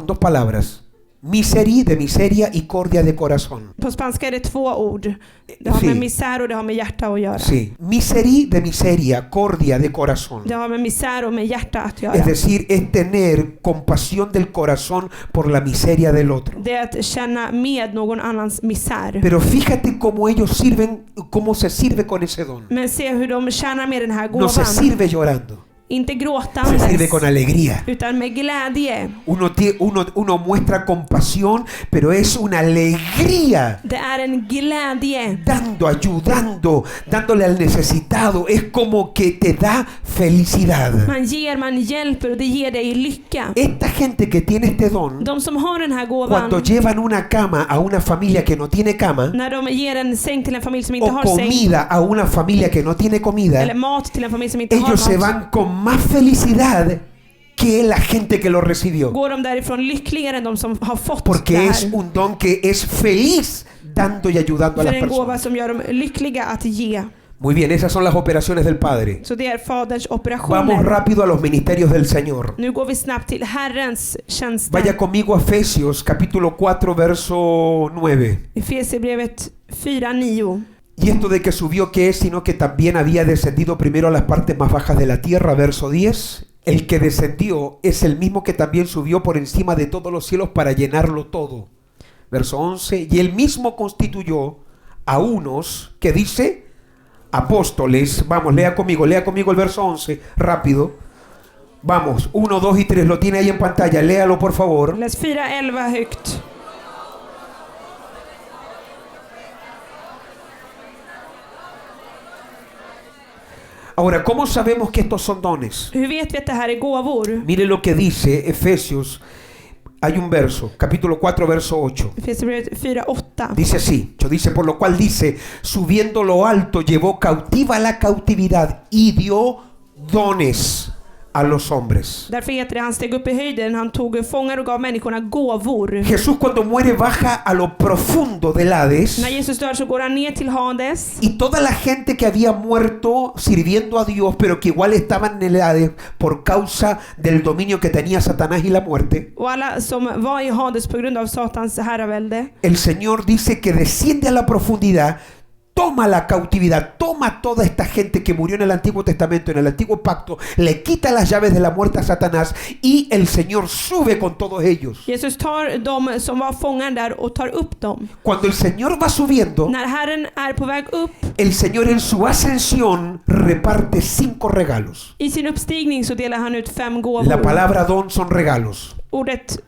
dos palabras. Miseri de miseria y cordia de corazón. På spanska är det två ord. Det har Sí. med misär och det har med hjärta att göra. Sí, miseri de miseria, cordia de corazón. Det har med misär och med hjärta att göra. Es decir, es tener compasión del corazón por la miseria del otro. Det är att känna med någon annans misär. Pero fíjate cómo ellos sirven, cómo se sirve con ese don. Men se hur de tjänar med den här No se gåvan. sirve llorando, Inte se gråtandes, sirve con alegría. utan med glädje. Uno muestra compasión, pero es una alegría. Det är en glädje. Dando, ayudando, dándole al necesitado. Es como que te da felicidad. Man hjälper och det ger dig lycka. Esta gente que tiene este don, De som har den här cuando gåvan, llevan una cama a una familia que no tiene cama, när de ger en säng till en familj som inte o har säng, comida a una familia que no tiene comida, eller mat till en familj som inte har ellos se mat, van con más felicidad que la gente que lo recibió. går de därifrån lyckligare än de som har fått det Porque es här. un don que es feliz dando y ayudando a För las en gåva personas. som gör dem lyckliga att ge. Muy bien, esas son las operaciones del Padre. Så det är Faderns Vamos operationer. rápido a los ministerios del Señor. Nu går vi snabbt till Herrens tjänster. Vaya conmigo a Efesios capítulo 4 verso 9. Efesierbrevet 4:9. Y esto de que subió, ¿qué es? Sino que también había descendido primero a las partes más bajas de la tierra, verso 10. El que descendió es el mismo que también subió por encima de todos los cielos para llenarlo todo. Verso 11. Y él mismo constituyó a unos, que dice, apóstoles. Vamos, lea conmigo el verso 11, rápido. Vamos, 1, 2 y 3, lo tiene ahí en pantalla, léalo por favor. Läs 4:11 högt. Ahora, ¿cómo sabemos que estos son dones? Hur vet vi att det här är gåvor? Mire lo que dice Efesios. Hay un verso, capítulo 4, verso 8. Efesierbrevet 4:8. Dice así, dice, por lo cual dice, subiendo lo alto, llevó cautiva la cautividad y dio dones a los hombres. Därför heter det, han steg upp i höjden, han tog fångar och gav människorna gåvor. Jesús cuando muere baja a lo profundo del Hades. När Jesus dör så går han ner till Hades. Y toda la gente que había muerto sirviendo a Dios, pero que igual estaban en el Hades por causa del dominio que tenía Satanás y la muerte. Och alla som var i Hades på grund av Satans herravälde. El Señor dice que desciende a la profundidad, toma la cautividad, toma toda esta gente que murió en el Antiguo Testamento, en el Antiguo Pacto, le quita las llaves de la muerte a Satanás y el Señor sube con todos ellos. Jesus tar de som var fångar där och tar upp dem. Cuando el Señor va subiendo, När Herren är på väg upp, el Señor en su ascensión reparte 5 regalos. i sin uppstigning så delar han ut 5 La gåvor. palabra don son regalos. Ordet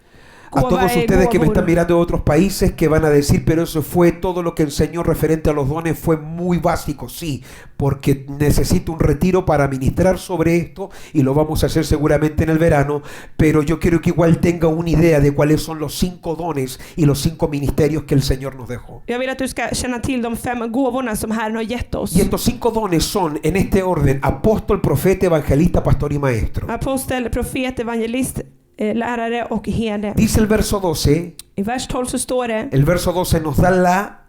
A gåva todos är ustedes que me están gåvor. mirando de otros países que van a decir, pero eso fue todo lo que enseñó referente a los dones, fue muy básico. Sí, porque necesito un retiro para ministrar sobre esto y lo vamos a hacer seguramente en el verano, pero yo quiero que igual tenga una idea de cuáles son los 5 dones y los 5 ministerios que el Señor nos dejó. Jag vill att du ska känna till de 5 gåvorna som Herren har gett oss. Y estos 5 dones son, en este orden, apóstol, profeta, evangelista, pastor y maestro. Apostel, profet, evangelist, lärare och herde. Dice el verso 12, I vers 12 så står det, el verso 12 nos da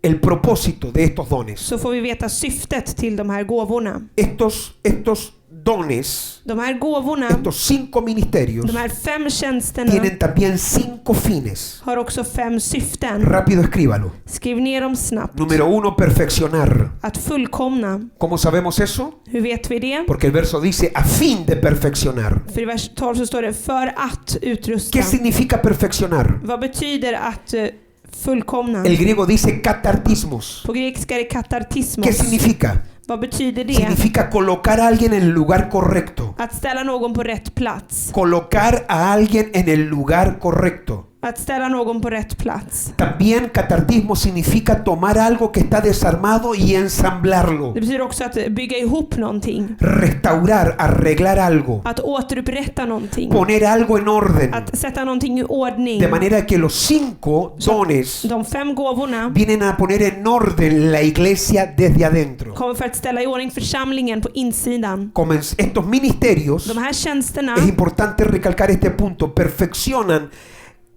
el propósito de estos dones. så får vi veta syftet till de här gåvorna. Estos dones, De här gåvorna, estos 5 ministerios, de här 5 tjänsterna tienen también 5 fines. har också 5 syften. Rápido, escríbalo. Skriv ner dem snabbt. Número 1, perfeccionar. Att fullkomna. ¿Cómo sabemos eso? Hur vet vi det? Porque el verso dice, a fin de perfeccionar. För i vers 12 så står det, för att utrusta. ¿Qué significa perfeccionar? Vad betyder att fullkomna? El griego dice catartismos. På grekiska är det katartismos. ¿Qué significa? Vad betyder det? Significa colocar a alguien en el lugar correcto. Att ställa någon på rätt plats. Colocar a alguien en el lugar correcto. Att ställa någon på rätt plats. También catartismo significa tomar algo que está desarmado y ensamblarlo. Det betyder också att bygga ihop någonting. Restaurar, arreglar algo. Att återupprätta någonting. Poner algo en orden. Att sätta någonting i ordning. De manera que los 5 dones De 5 gåvorna vienen a poner en orden la iglesia desde adentro. kommer för att ställa i ordning församlingen på insidan. Estos ministerios, De här tjänsterna, es importante recalcar este punto, perfeccionan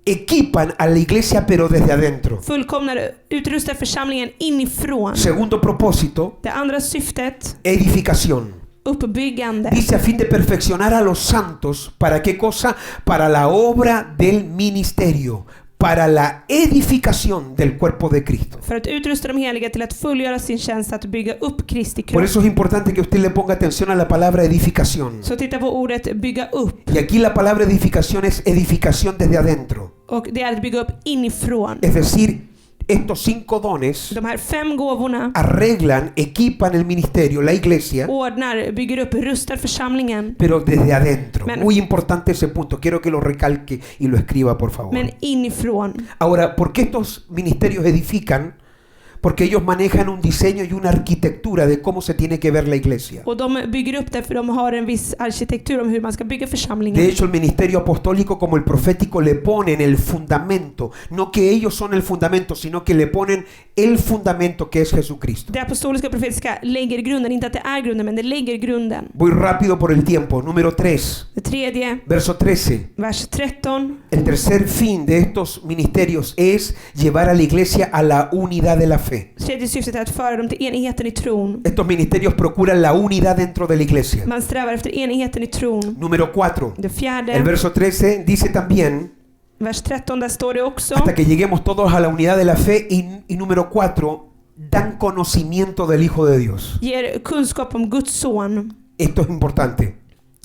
equipan a la iglesia pero desde adentro. Fullkomnar, utrustar församlingen inifrån. Segundo propósito, Det andra syftet, edificación. uppbyggande. Dice a fin de perfeccionar a los santos, ¿para qué cosa? Para la obra del ministerio, para la edificación del cuerpo de Cristo. För att utrusta de heliga till att fullgöra sin tjänst att bygga upp Kristi Por kropp. eso es importante que usted le ponga atención a la palabra edificación. Så titta på ordet bygga upp. Y aquí la palabra edificación es edificación desde adentro. Och det är att bygga upp inifrån. Es decir, estos 5 dones De här 5 gåvorna arreglan, equipan el ministerio, la iglesia, ordnar, bygger upp, rustar församlingen. pero desde adentro. Men- Muy importante ese punto. Quiero que lo recalque y lo escriba, por favor. Men inifrån. Ahora, ¿por qué estos ministerios edifican? Porque ellos manejan un diseño y una arquitectura de cómo se tiene que ver la iglesia. Och de bygger upp det för de har en viss arkitektur om hur man ska bygga De församlingen. hecho, el ministerio apostólico como el profético le ponen el fundamento. No que ellos son el fundamento, sino que le ponen el fundamento que es Jesucristo. Det apostoliska och profetiska lägger grunden, inte att det är grunden, men det lägger grunden. Voy rápido por el tiempo. Número 3, Det tredje, verso 13. vers 13. El tercer fin de estos ministerios es llevar a la iglesia a la unidad de la fe. Tredje syftet är att föra dem till enigheten i tron. Estos ministerios procuran la unidad dentro de la iglesia. Man strävar efter enigheten i tron. Número 4. Det El fjärde, verso 13 dice también, vers 13, där står det också. hasta que lleguemos todos a la unidad de la fe. Y número 4, dan conocimiento del Hijo de Dios. Ger kunskap om Guds son. Esto es importante.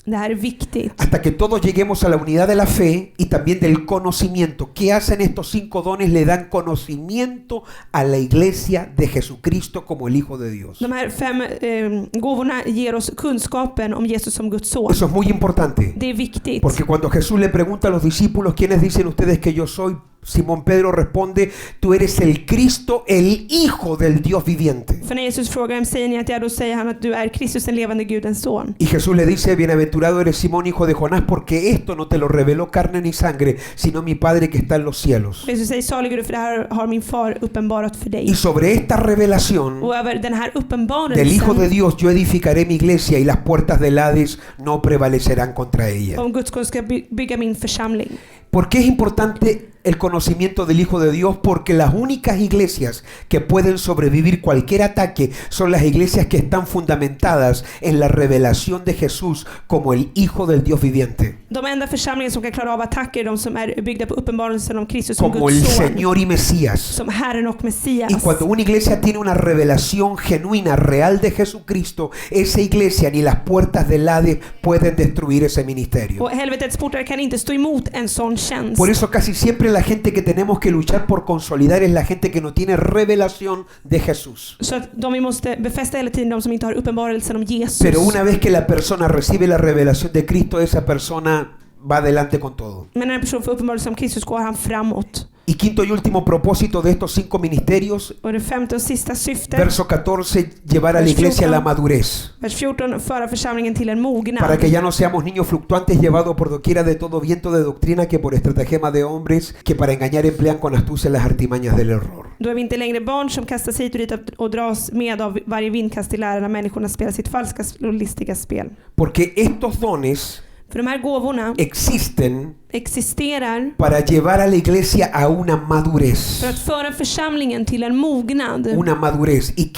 Det här är viktigt. Hasta que todos lleguemos a la unidad de la fe y también del conocimiento. ¿Qué hacen estos 5 dones? Le dan conocimiento a la iglesia de Jesucristo como el Hijo de Dios. De här 5 gåvorna ger oss kunskapen om Jesus som Guds son. Eso es muy importante. Det är viktigt. Porque cuando Jesús le pregunta a los discípulos, ¿quiénes dicen ustedes que yo soy? Simón Pedro responde, tú eres el Cristo, el Hijo del Dios viviente. För när Jesus frågar vem säger ni att jag är, då säger han att du är Kristus, den levande Gudens son. Y Jesús le dice, bienaventurado eres Simón, hijo de Jonás, porque esto no te lo reveló carne ni sangre, sino mi Padre que está en los cielos. Jesus säger salig är du, för det här har min far uppenbarat för Y dig. sobre esta revelación Och över den här del Hijo de uppenbarelsen Dios yo edificaré mi iglesia y las puertas del Hades no prevalecerán contra ella. om Guds son ska bygga min församling. ¿Por qué es importante el conocimiento del Hijo de Dios? Porque las únicas iglesias que pueden sobrevivir cualquier ataque son las iglesias que están fundamentadas en la revelación de Jesús como el Hijo del Dios viviente, De enda församlingar som kan klara av attacker är de som är byggda på uppenbarelsen om Kristus som como el Guds son. Señor y Mesías. Som Herren och Messias. Y cuando una iglesia tiene una revelación genuina, real de Jesucristo, esa iglesia ni las puertas del Hades pueden destruir ese ministerio. Och helvetets portar kan inte stå emot en sån tjänst. Por eso casi siempre la gente que tenemos que luchar por consolidar es la gente que no tiene revelación de Jesús. Så att de vi måste befästa hela tiden, de som inte har uppenbarelsen om Jesus. Pero una vez que la persona recibe la revelación de Cristo, esa persona va adelante con todo. Men när en person får uppenbarelsen om Kristus går han framåt. Y quinto y último propósito de estos 5 ministerios, Och det femte och sista syftet, verso 14, llevar a la iglesia a la madurez, vers 14, föra församlingen till en mognad. para que ya no seamos niños fluctuantes llevados por doquiera de todo viento de doctrina que por estratagema de hombres que para engañar emplean con astucia las artimañas del error. Då är vi inte längre barn som kastas hit och dit och dras med av varje vindkast i lära när människorna spelar sitt falska och listiga spel. Porque estos dones För de här gåvorna existen existerar para llevar a la iglesia a una madurez. för att föra församlingen till en mognad. Una madurez. ¿Y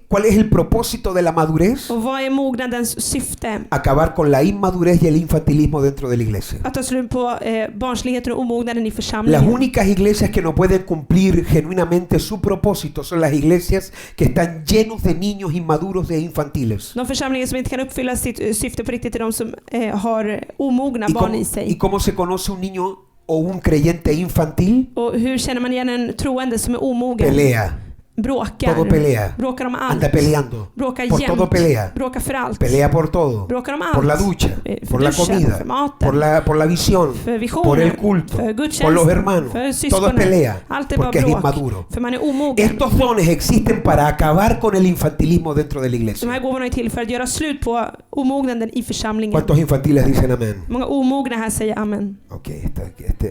cuál es el propósito de la madurez? Och vad är mognadens syfte? Acabar con la inmadurez y el infantilismo dentro de la iglesia. Att ta slut på barnsligheten och omognaden i Las församlingen. únicas iglesias que no pueden cumplir genuinamente su propósito son las iglesias que están llenos de niños inmaduros e infantiles. De församlingar som inte kan uppfylla sitt syfte på riktigt är de som har omogna barn i ¿Y sig. cómo se conoce un niño o un creyente infantil? Och hur känner man igen en troende som är omogen? Pelea. Bråkar. Todo pelea. Bråkar om allt. Anda peleando. Bråkar Por todo pelea. jämt. Bråkar för allt. Pelea por todo. Bråkar om allt. Por la ducha, För por la duschen, comida, för maten, por la visión, för visionen, por el culto, för por gudstjänsten, los hermanos. för Todo syskonen. pelea Allt är bara porque es bråk. inmaduro. För man är omogen. Estos dones existen para acabar con el infantilismo dentro de la De här iglesia. gåvorna är till för att göra slut på omognaden i församlingen. ¿Cuántos infantiles dicen amén? Många omogna här säger amen. Ok,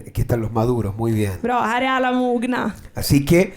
aquí están los maduros, muy bien. Bra, här är alla mogna. Así que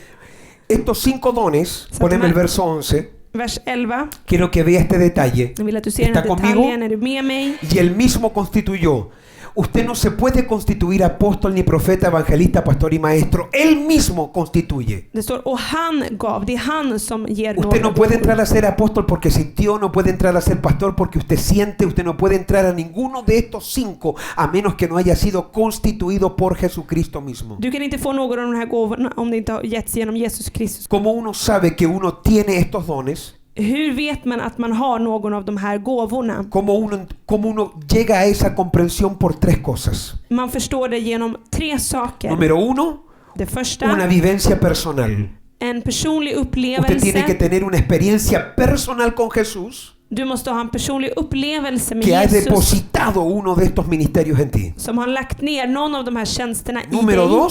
estos 5 dones, poneme el verso 11, Vers 11. quiero que vea este detalle. Jag vill att du ser den Está här conmigo? detaljen. Är du med mig? Y él mismo constituyó Usted no se puede constituir apóstol, ni profeta, evangelista, pastor y maestro. Él mismo constituye. Det står, och han gav, det är han som ger Usted no nåd. puede entrar a ser apóstol porque sintió, no puede entrar a ser pastor porque usted siente, usted no puede entrar a ninguno de estos 5 a menos que no haya sido constituido por Jesucristo mismo. Du kan inte få någon av de här gåvorna om det inte har getts genom Jesus Kristus. ¿Cómo uno sabe que uno tiene estos dones? Hur vet man att man har någon av de här gåvorna? ¿Cómo uno llega a esa comprensión por 3 cosas? Man förstår det genom 3 saker. Número 1, Det första, una vivencia personal. en personlig Usted tiene que upplevelse. tener una experiencia personal con Jesús Du måste ha en personlig upplevelse med que ha Jesus depositado uno de estos ministerios en ti. som har lagt ner någon av de här tjänsterna i Número dig. 2,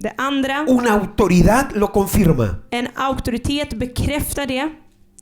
Det andra, una autoridad lo confirma. en auktoritet bekräftar det.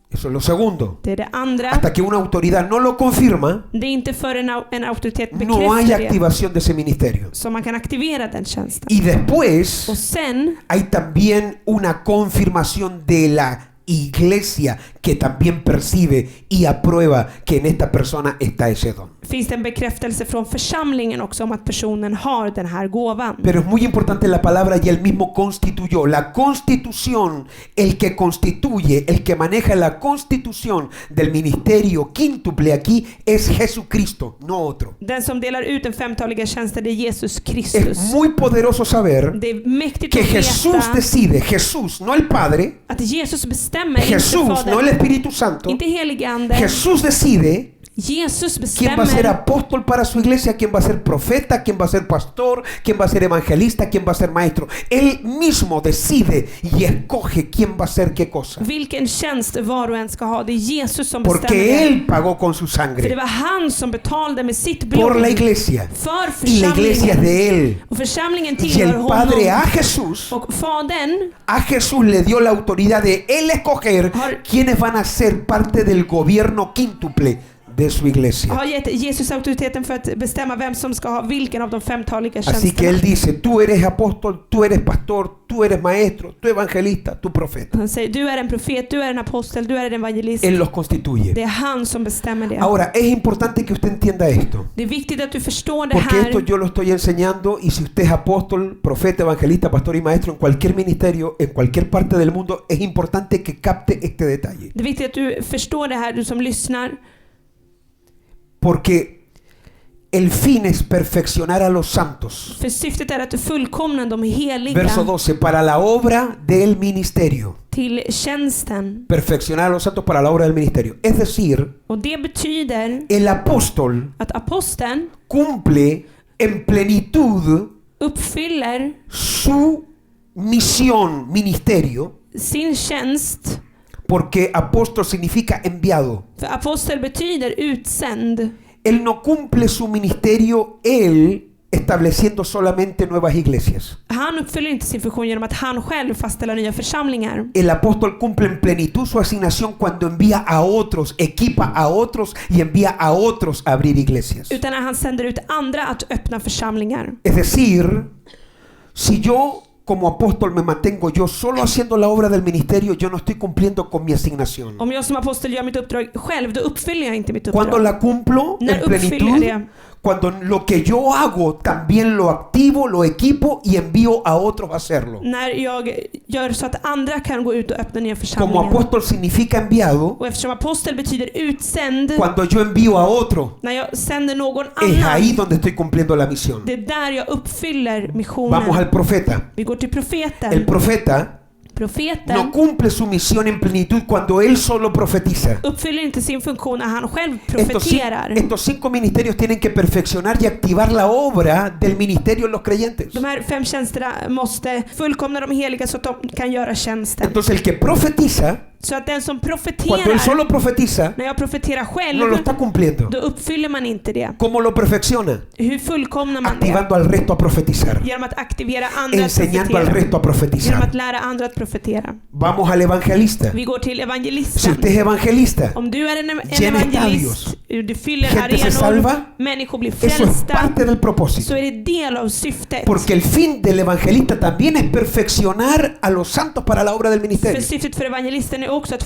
Eso es lo segundo. Det är det andra. Hasta que una autoridad no lo confirma, Det är inte för en auktoritet no hay bekräftar det activación de ese ministerio. som man kan aktivera den tjänsten. Y después Och sen hay también una confirmación de la iglesia que también percibe y aprueba que en esta persona está ese don. finns det en bekräftelse från församlingen också om att personen har den här gåvan. Pero es muy importante la palabra y él mismo constituyó. La constitución, el que constituye, el que maneja la constitución del ministerio quíntuple aquí es Jesucristo, no otro. Den som delar ut den femtaliga tjänsten är Jesus Es Kristus. muy poderoso saber Det är mäktigt que att Jesús veta decide, Jesús, no el Padre, att Jesus bestämmer, Jesús, inte no el Fadern, Espíritu Santo. inte helige ande. Jesús decide Jesus quién va a ser bestämmer apóstol para su iglesia, quién va a ser profeta, quién va a ser pastor, quién va a ser evangelista, quién va a ser maestro. Él mismo decide y escoge quién va a ser qué cosa. vilken tjänst var och en ska ha. Det är Jesus som bestämmer Porque det. Él pagó con su För det sangre var han som betalade med sitt por la blod iglesia. för Y la iglesia es församlingen. de Él. Och församlingen Y tillhör el Padre a honom. Jesús, Och Fadern le dio la autoridad de Él escoger quiénes van a ser parte del gobierno quíntuple de su iglesia. har gett Jesus auktoriteten för att bestämma vem som ska ha vilken av de femtaliga Así que tjänsterna. Él dice, tú eres apóstol, tú eres pastor, tú eres maestro, tú evangelista, tú profeta. Han säger, du är en profet, du är en apostel, du är en evangelist. Él los constituye. Det är han som bestämmer det. Ahora, es importante que usted entienda esto, Det är viktigt att du förstår det porque esto här. yo lo estoy enseñando y si usted es apóstol, profeta, evangelista, pastor y maestro en cualquier ministerio, en cualquier parte del mundo, es importante que capte este detalle. Det är viktigt att du förstår det här, du som lyssnar. Porque el fin es perfeccionar a los santos. För syftet är att du fullkomnar de heliga Verso 12, para la obra del ministerio. till tjänsten. Perfeccionar a los santos para la obra del ministerio. Es decir, Och det betyder el apóstol att aposteln cumple en plenitud uppfyller su misión, ministerio, sin tjänst. porque apóstol significa enviado. För apostel betyder utsänd. Él no cumple su ministerio, él estableciendo solamente nuevas iglesias. Han uppfyller inte sin funktion genom att han själv fastställer nya församlingar. El apóstol cumple en plenitud su asignación cuando envía a otros, equipa a otros y envía a otros a abrir iglesias. Utan när han sänder ut andra att öppna församlingar. Es decir, si yo como apóstol me mantengo yo solo haciendo la obra del ministerio, yo no estoy cumpliendo con mi asignación. Om jag som apostel gör mitt uppdrag själv, då uppfyller jag inte mitt Cuando uppdrag. la cumplo När en uppfyller jag plenitud, det? cuando lo que yo hago también lo activo, lo equipo y envío a otros a hacerlo. När jag gör så att andra kan gå ut och öppna nya Como församlingar. apóstol significa enviado, Och eftersom apostel betyder utsänd, cuando yo envío a otro, när jag sänder någon es ahí annan, donde estoy cumpliendo la misión. det är där jag uppfyller Vamos missionen. al profeta. Vi går till El profeten. profeta no Profeten cumple su misión en plenitud cuando él solo profetiza. uppfyller inte sin funktion när han själv Estos 5 ministerios tienen que perfeccionar y activar la obra del ministerio en los creyentes. De här 5 tjänsterna måste fullkomna de heliga så att de kan göra tjänsten. Entonces el que profetiza, Så att den som cuando él profeterar, solo profetiza, när jag profeterar no lo själv, está cumpliendo. då uppfyller man inte det. ¿Cómo lo perfecciona? Hur fullkomnar man det? Activando al resto a profetizar, Genom att aktivera andra att enseñando al profetera. resto a Genom profetizar. att lära andra att profetera. Vamos al evangelista. Vi går till Si evangelisten. usted es evangelista, Om du är en Llena evangelist, du fyller gente se arenor, salva, människor blir eso es frälsta, parte del propósito. så är det del av syftet. Porque el fin del evangelista también es perfeccionar a los santos para la obra del För ministerio. syftet för evangelisten är också att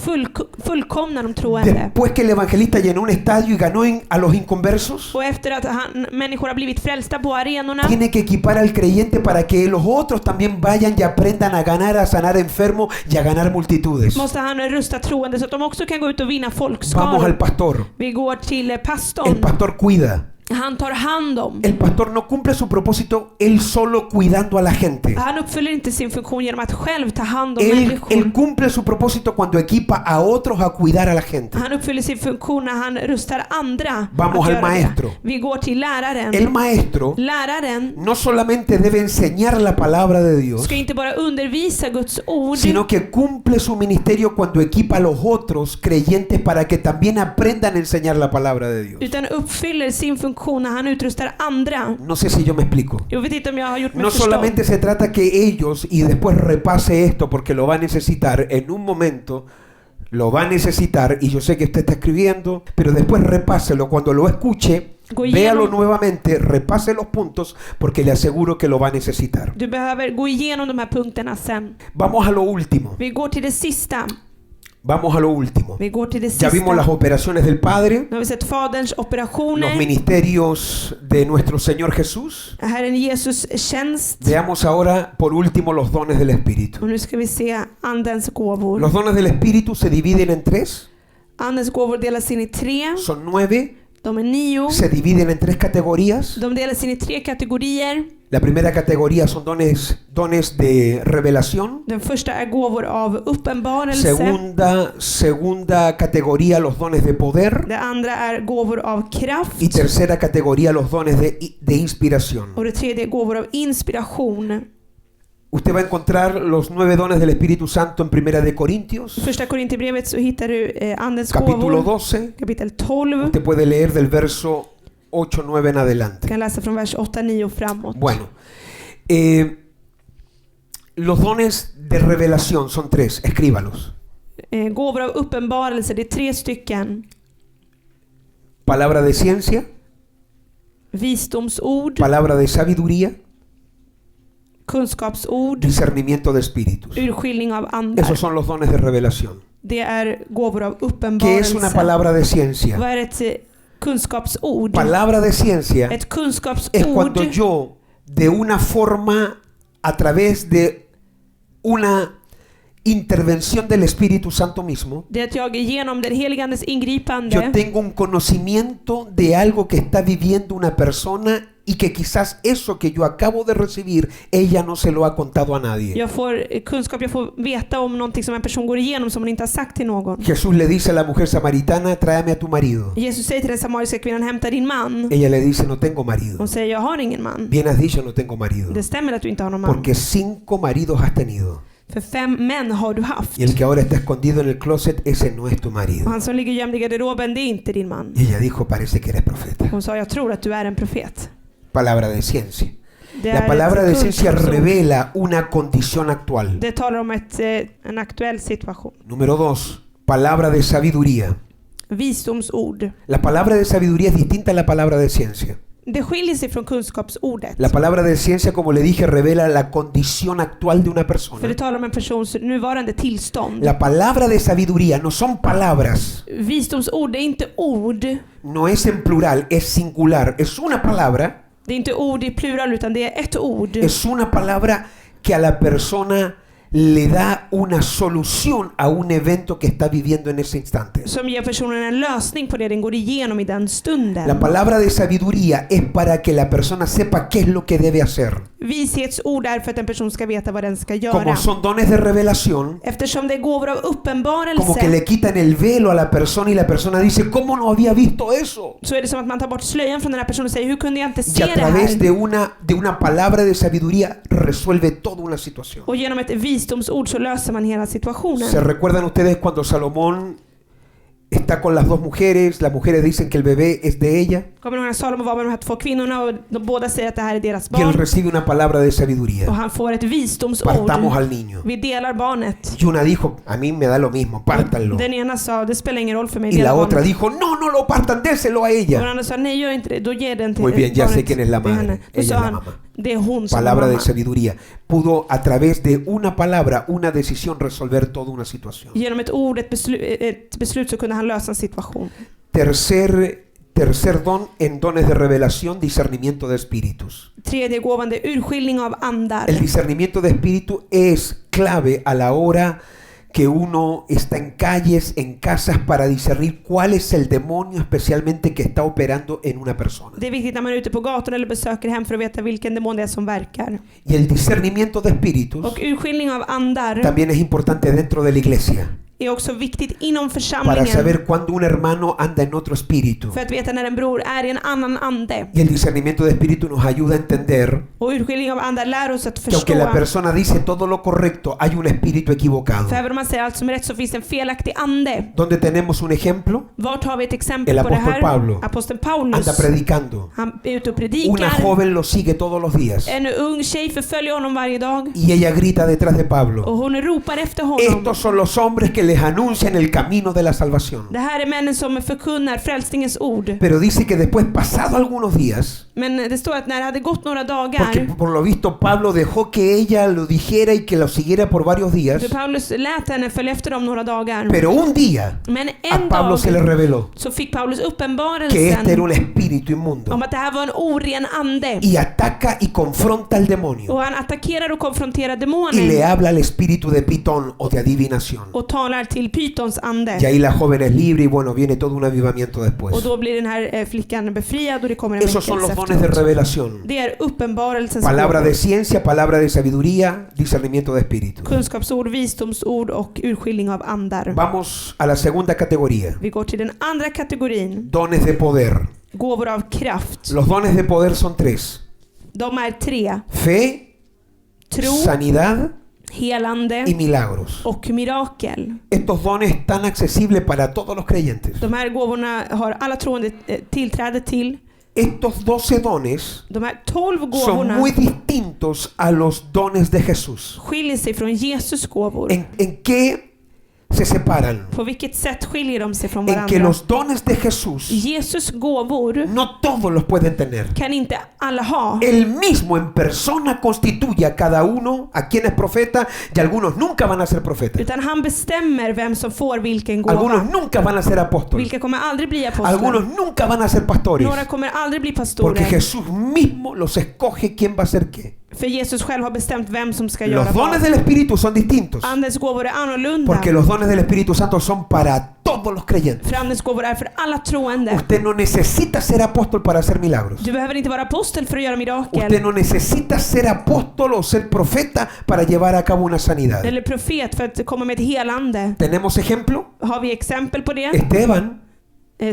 fullkomna de troende. Después que el evangelista llenó un estadio y ganó a los inconversos, Och efter att människor har blivit frälsta på arenorna, tiene que equipar al creyente para que los otros también vayan y aprendan a ganar, a sanar enfermos y a ganar multitudes. måste han rusta troende så att de också kan gå ut och vinna Vamos al folkskaror. pastor. Vi går till El pastorn. pastor cuida. Han tar hand om. El pastor no cumple su propósito él solo cuidando a la gente. Han uppfyller inte sin funktion genom att själv ta hand om Él människor. cumple su propósito cuando equipa a otros a cuidar a la gente. Han uppfyller sin funktion när han rustar andra Vamos att al göra maestro. det. Vi går till läraren. El maestro Läraren no solamente debe enseñar la palabra de Dios, ska inte bara undervisa Guds ord, sino que cumple su ministerio cuando equipa a los otros creyentes para que también aprendan a enseñar la palabra de Dios. utan uppfyller sin funktion när han utrustar andra. No sé si yo me explico. Jag vet inte om jag har gjort mig No förstådd. solamente se trata que ellos, y después repase esto porque lo va a necesitar en un momento, lo va a necesitar, y yo sé que usted está escribiendo, pero después repáselo cuando lo escuche, véalo nuevamente, repase los puntos porque le aseguro que lo va a necesitar. Du behöver gå igenom de här punkterna sen. Vamos a lo último. Vi går till det sista. Vamos a lo último. Vi går till det Ya vimos las sista. operaciones del Padre, Nu har vi sett Faderns los operationer. ministerios de nuestro Señor Jesús. Herren Jesus tjänst. Veamos ahora por último los dones del Espíritu. Och nu ska vi se Andens gåvor. Los dones del Espíritu se dividen en tres, Andens gåvor delas in i 3. son 9, De är 9. se dividen en tres categorías. De delas in i 3 kategorier. La primera categoría son dones de revelación. Den första är gåvor av uppenbarelse. Segunda categoría, los dones de poder. Det andra är gåvor av kraft. Y tercera categoría, los dones de inspiración. Och det tredje är gåvor av inspiration. Usted va a encontrar los 9 dones del Espíritu Santo en Primera de Corintios, I första Korinthierbrevet så hittar du Andens capítulo gåvor. 12. Kapitel 12. Usted puede leer del verso 8, 9 en Du adelante. kan läsa från vers 8, 9 och framåt. Bueno, los dones de revelación son 3, escríbalos. Gåvor av uppenbarelse, det är 3 stycken. Palabra de ciencia, Visdomsord, palabra de sabiduría, kunskapsord, discernimiento de espíritus. urskiljning av andar. Esos son los dones de revelación. Det är gåvor av ¿Qué uppenbarelse. es una palabra de ciencia? Vad är ett kunskapsord? Palabra de ciencia Ett es kunskapsord cuando yo, de una forma, a través de una intervención del Espíritu Santo mismo, det är att jag genom den helige Andes yo ingripande tengo un conocimiento de algo que está viviendo una persona y que quizás eso que yo acabo de recibir, ella no se lo ha contado a nadie. jag får kunskap, jag får veta om någonting som en person går igenom som hon inte har sagt till någon. Jesús le dice a la mujer samaritana, tráeme a tu marido. Jesus säger till den samariska kvinnan, hämta din man. Ella le dice, no tengo marido. Hon säger, jag har ingen man. Bien has dicho, no tengo marido. Det stämmer att du inte har någon man. Porque 5 maridos has tenido. För 5 män har du haft. Y el que ahora está escondido en el closet, ese no es tu Och marido. han som ligger gömd i garderoben, det är inte din man. Y ella dijo, parece que eres profeta. Hon sa, jag tror att du är en profet. Palabra de ciencia. Det La är palabra de ett ciencia kunskapsord. revela una condición actual. Det talar om en aktuell situation. Número 2, palabra de sabiduría. Visdomsord. La palabra de sabiduría es distinta a la palabra de ciencia. Det skiljer sig från kunskapsordet. La palabra de ciencia, como le dije, revela la condición actual de una För persona. det talar om en persons nuvarande tillstånd. La palabra de sabiduría no son palabras, Visdomsord, det är inte ord. no es en plural, es singular. Es una palabra, Det är inte ord i plural utan det är ett ord. es una palabra que a la persona le da una solución a un evento que está viviendo en ese instante. Som ger personen en lösning på det den går igenom i den stunden. La palabra de sabiduría es para que la persona sepa qué es lo que debe hacer. Vishetsord är för att en person ska veta vad den ska Como göra. son dones de revelación, Eftersom det är gåvor av como que uppenbarelse le quitan el velo a la persona y la persona dice, ¿cómo no había visto eso? så är det som att man tar bort slöjan från den här personen och säger, hur kunde jag inte Y se a det través här? de una palabra de sabiduría resuelve toda una situación. Och genom ett visdomsord så löser man hela situationen. ¿Se recuerdan ustedes cuando Salomón está con las 2 mujeres? Las mujeres dicen que el bebé es de ella. Kommer ni ihåg när Salomo var med de här 2 kvinnorna och de båda säger att det här är deras Y él barn? recibe una palabra de Och sabiduría. han får ett visdomsord. Partamos al niño. Vi delar barnet. Y una dijo, a mí me da lo mismo, pártanlo. Den ena sa, det spelar ingen roll för mig. Y la dela otra barnet. dijo, no, no lo partan, déselo a Och den ella. andra sa, nej gör inte det. Då ger den till Muy bien, ya sé barnet quién es la till madre. henne. Då Ella sa es la han, mamá. det är hon som är Palabra de mamma. sabiduría. Pudo a través de una palabra, una decisión resolver toda una situación. Genom ett ord, ett beslut så kunde han lösa en situation. Tercer don en dones de revelación, discernimiento de espíritus. Tredje gåvan, det är urskiljning av andar. El discernimiento de espíritu es clave a la hora que uno está en calles, en casas, para discernir cuál es el demonio especialmente que está operando en una persona. Det är viktigt när man är ute på gatan eller besöker hem för att veta vilken demon det är som verkar. Y el discernimiento de espíritus Och urskiljning av andar también es importante dentro de la iglesia, är också viktigt inom para församlingen. saber cuando un hermano anda en otro espíritu. För att veta när en bror är i en annan ande. Y el discernimiento de espíritu nos ayuda a entender Och urskiljning av andar lär oss att que aunque förstå. la persona dice todo lo correcto, hay un espíritu equivocado. För även om man säger allt som är rätt så finns det en felaktig ande. Donde tenemos un ejemplo, Vart har vi ett exempel El på det apóstol här? Pablo Aposteln Paulus. anda predicando. Han är ute och Una predikar. joven lo sigue todos los días. En ung tjej förföljer honom varje dag. Y ella grita detrás de Pablo. Och hon ropar efter honom. Estos son los hombres que les anuncian el camino de la salvación. Det här är männen som förkunnar frälsningens ord. Pero dice que después, pasado algunos días, Men det står att när det hade gått några porque dagar. por lo visto Pablo dejó que ella lo dijera y que lo siguiera por varios días, För Paulus lät henne följa efter dem några dagar. pero un día Men a en Pablo se le dag reveló så fick Paulus que este era uppenbarelsen un espíritu inmundo om att det här var en oren ande. y ataca y confronta al demonio Och han attackerar och konfronterar y le demonen. habla al espíritu de Pitón o de adivinación. Och talar till Pytons Y ande. ahí la joven es libre y bueno, viene todo un avivamiento Och después. då blir den här flickan befriad och det kommer en Esos son väckelse los dones de efteråt. revelación. Det är uppenbarelsens Palabra gåvor. de ciencia, palabra de sabiduría, discernimiento de espíritu. Kunskapsord, visdomsord och urskiljning av andar. Vamos a la segunda categoría. Vi går till den andra kategorin. Dones de poder. Gåvor av kraft. Los dones de poder son 3. De är 3. Fe, Tro, sanidad helande y milagros. och mirakel. Estos dones están accesibles para todos los creyentes. De här gåvorna har alla troende tillträde till. Estos 12 dones De här 12 son gåvorna muy distintos a los dones de Jesús. skiljer sig från Jesus gåvor. ¿En qué se separan? På vilket sätt skiljer de sig från En que varandra? los dones de Jesús Jesus gåvor no todos los pueden tener. kan inte alla ha. Él mismo en persona constituye a cada uno a quien es profeta y algunos nunca van a ser profetas. Utan han bestämmer vem som får vilken Algunos gåva. nunca van a ser apóstoles. Vilka kommer aldrig bli Algunos apostlar. nunca van a ser pastores. Några kommer aldrig bli Porque pastorer. Jesús mismo los escoge quién va a ser qué. För Jesus själv har bestämt vem som ska göra Los dones vad. del Espíritu son distintos. Andens gåvor är annorlunda. Porque los dones del Espíritu Santo son para todos los creyentes. För andens gåvor är för alla troende. Usted no necesita ser apóstol para hacer milagros. Du behöver inte vara apostel för att göra Usted mirakel. no necesita ser apóstol o ser profeta para llevar a cabo una sanidad. Eller profet för att komma med ett helande. ¿Tenemos ejemplo? Har vi exempel på det? Esteban,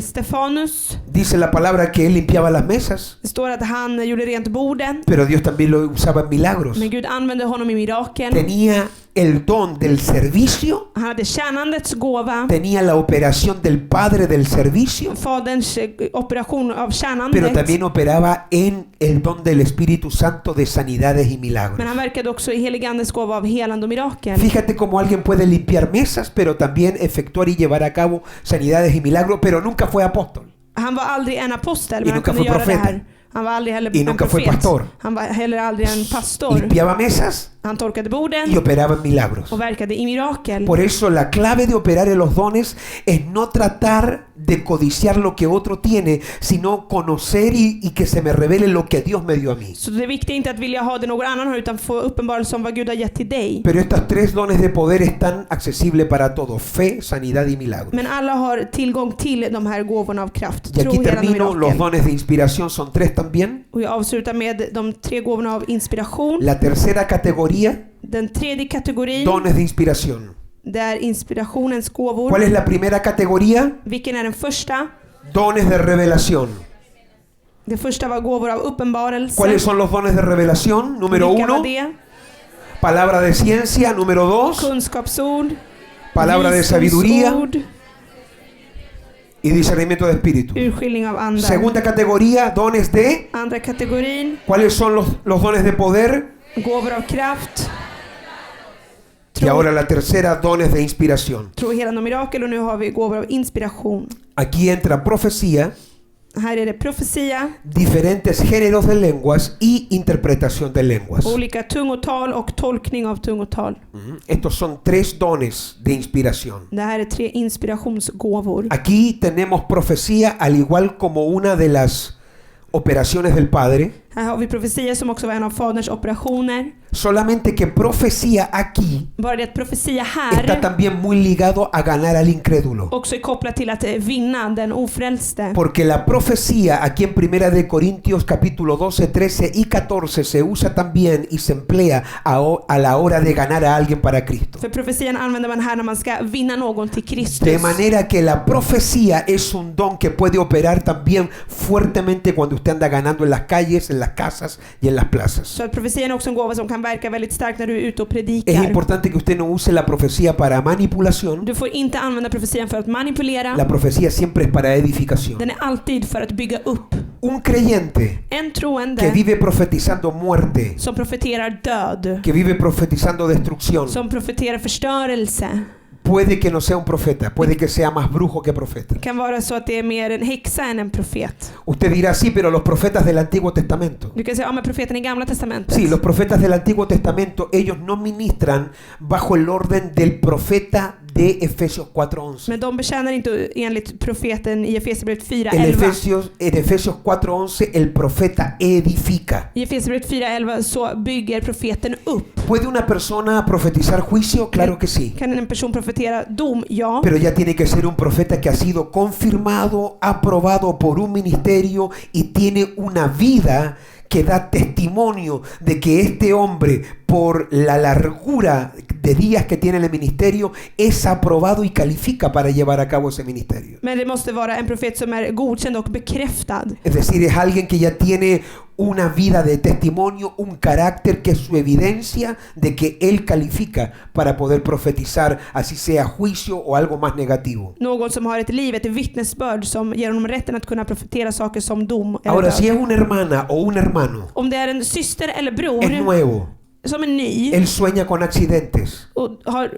Stefanus. dice la palabra que él limpiaba las mesas, Det står att han gjorde rent borden. pero Dios también lo usaba en milagros. Men Gud använde honom i mirakel. Tenía el don del servicio, Han hade tjänandets gåva. tenía la operación del padre del servicio, Faderns operation av pero tjänandet. también operaba en el don del Espíritu Santo de sanidades y milagros. Men han verkade också i heligandes gåva av helande och mirakel. Fíjate cómo alguien puede limpiar mesas, pero también efectuar y llevar a cabo sanidades y milagros, pero nunca fue apóstol. Han var aldrig en apostel, Y men han nunca kunde fue göra det profeta. här. Han var aldrig heller Y en nunca fue profet. pastor. Han var heller aldrig en pastor. Limpiaba mesas Han torkade y borden operaba en milagros. och verkade i mirakel. Por eso la clave de operar en los dones es no tratar de codiciar lo que otro tiene, sino conocer y que se me revele lo que Dios me dio a mí. Så det är viktigt inte att vilja ha det någon annan har, utan få uppenbarelse om vad Gud har gett till dig. Pero estas 3 dones de poder están accesibles para todos: fe, sanidad y milagros. Men alla har tillgång till de här gåvorna av kraft. Y Tro, aquí helande termino, och los mirakel. dones de inspiración son 3 también. Och jag avslutar med de 3 gåvorna av inspiration. La tercera categoría, Den tredje kategorin, dones de inspiración. det är inspirationens gåvor. ¿Cuál es la primera categoría? Vilken är den första? Dones de revelación. Det första var gåvor av uppenbarelse. ¿Cuáles son los dones de revelación? Número Vilka var 1, det? palabra de ciencia. Número 2, Kunskapsord, palabra de sabiduría. visdomsord y discernimiento de espíritu. urskiljning av andar. Segunda categoría, dones de. Andra kategorin, ¿Cuáles son los dones de poder? gåvor av kraft, Y ahora la tercera, dones de inspiración. tro, helande och mirakel, och nu har vi gåvor av inspiration. Aquí entra profecía, Här är det profetia, diferentes géneros de lenguas y interpretación de lenguas. olika tungotal och tolkning av tungotal. Estos son 3 dones de inspiración. Det här är 3 inspirationsgåvor. Aquí tenemos profecía al igual como una de las operaciones del Padre. Här har vi profetia som också var en av faderns operationer. Solamente que profecía aquí Bara det att profetia está här también muy ligado a ganar al incrédulo. också är kopplat till att vinna den ofrälste. Porque la profecía aquí en Primera de Corintios capítulo 12, 13 y 14 se usa también y se emplea a la hora de ganar a alguien para Cristo. För profetian använder man här när man ska vinna någon till Kristus. De manera que la profecía es un don que puede operar también fuertemente cuando usted anda ganando en las calles, en las casas y en las plazas. Så att profetian är också en gåva som kan verka väldigt starkt när du är ute och Es predikar. importante que usted no use la profecía para manipulación. Du får inte använda profetian för att manipulera. La profecía siempre es para edificación. Den är alltid för att bygga upp. Un creyente En que troende vive profetizando muerte, som profeterar död, que vive profetizando destrucción, som profeterar förstörelse. puede que no sea un profeta, puede que sea más brujo que profeta. Det kan vara så att det är mer en häxa än en profet. Usted dirá, sí, pero los profetas del Antiguo Testamento. Du kan säga, ja men profeten i Gamla Testamentet. Sí, los profetas del Antiguo Testamento, ellos no ministran bajo el orden del profeta de Efesios 4:11. Men de betjänar inte enligt profeten i Efesierbrevet En 4:11. Efesios 4:11 el profeta edifica. I Efesierbrevet 4:11 så bygger profeten upp. ¿Puede una persona profetizar juicio? Claro que sí. Kan en person profetera dom? Ja. Pero ya tiene que ser un profeta que ha sido confirmado, aprobado por un ministerio y tiene una vida que da testimonio de que este hombre, por la largura de días que tiene el ministerio, es aprobado y califica para llevar a cabo ese ministerio. Men det måste vara en profet som är godkänd och bekräftad. Es decir, es alguien que ya tiene una vida de testimonio, un carácter que es su evidencia de que él califica para poder profetizar, así sea juicio o algo más negativo. Någon som har ett liv, ett vittnesbörd som ger honom rätten att kunna profetera saker som dom eller Ahora, död. si es una hermana o un hermano, Om det är en syster eller bror es nuevo, som är ny él sueña con accidentes, och har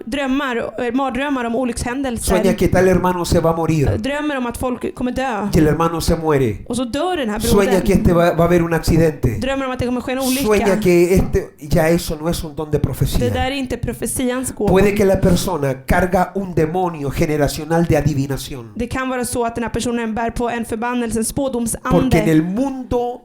mardrömmar om sueña olyckshändelser, que tal hermano se va a morir drömmer om att folk kommer dö y el hermano se muere, och så dör den här sueña que brodern. va a haber un accidente, Drömmer om att det kommer ske en sueña olycka. que ya eso no es un don de Det profecía. där är inte profetians gåva. Puede que la persona carga un demonio generacional de adivinación. Det kan vara så att den här personen bär på en förbannelse, en Porque en spådomsande. el mundo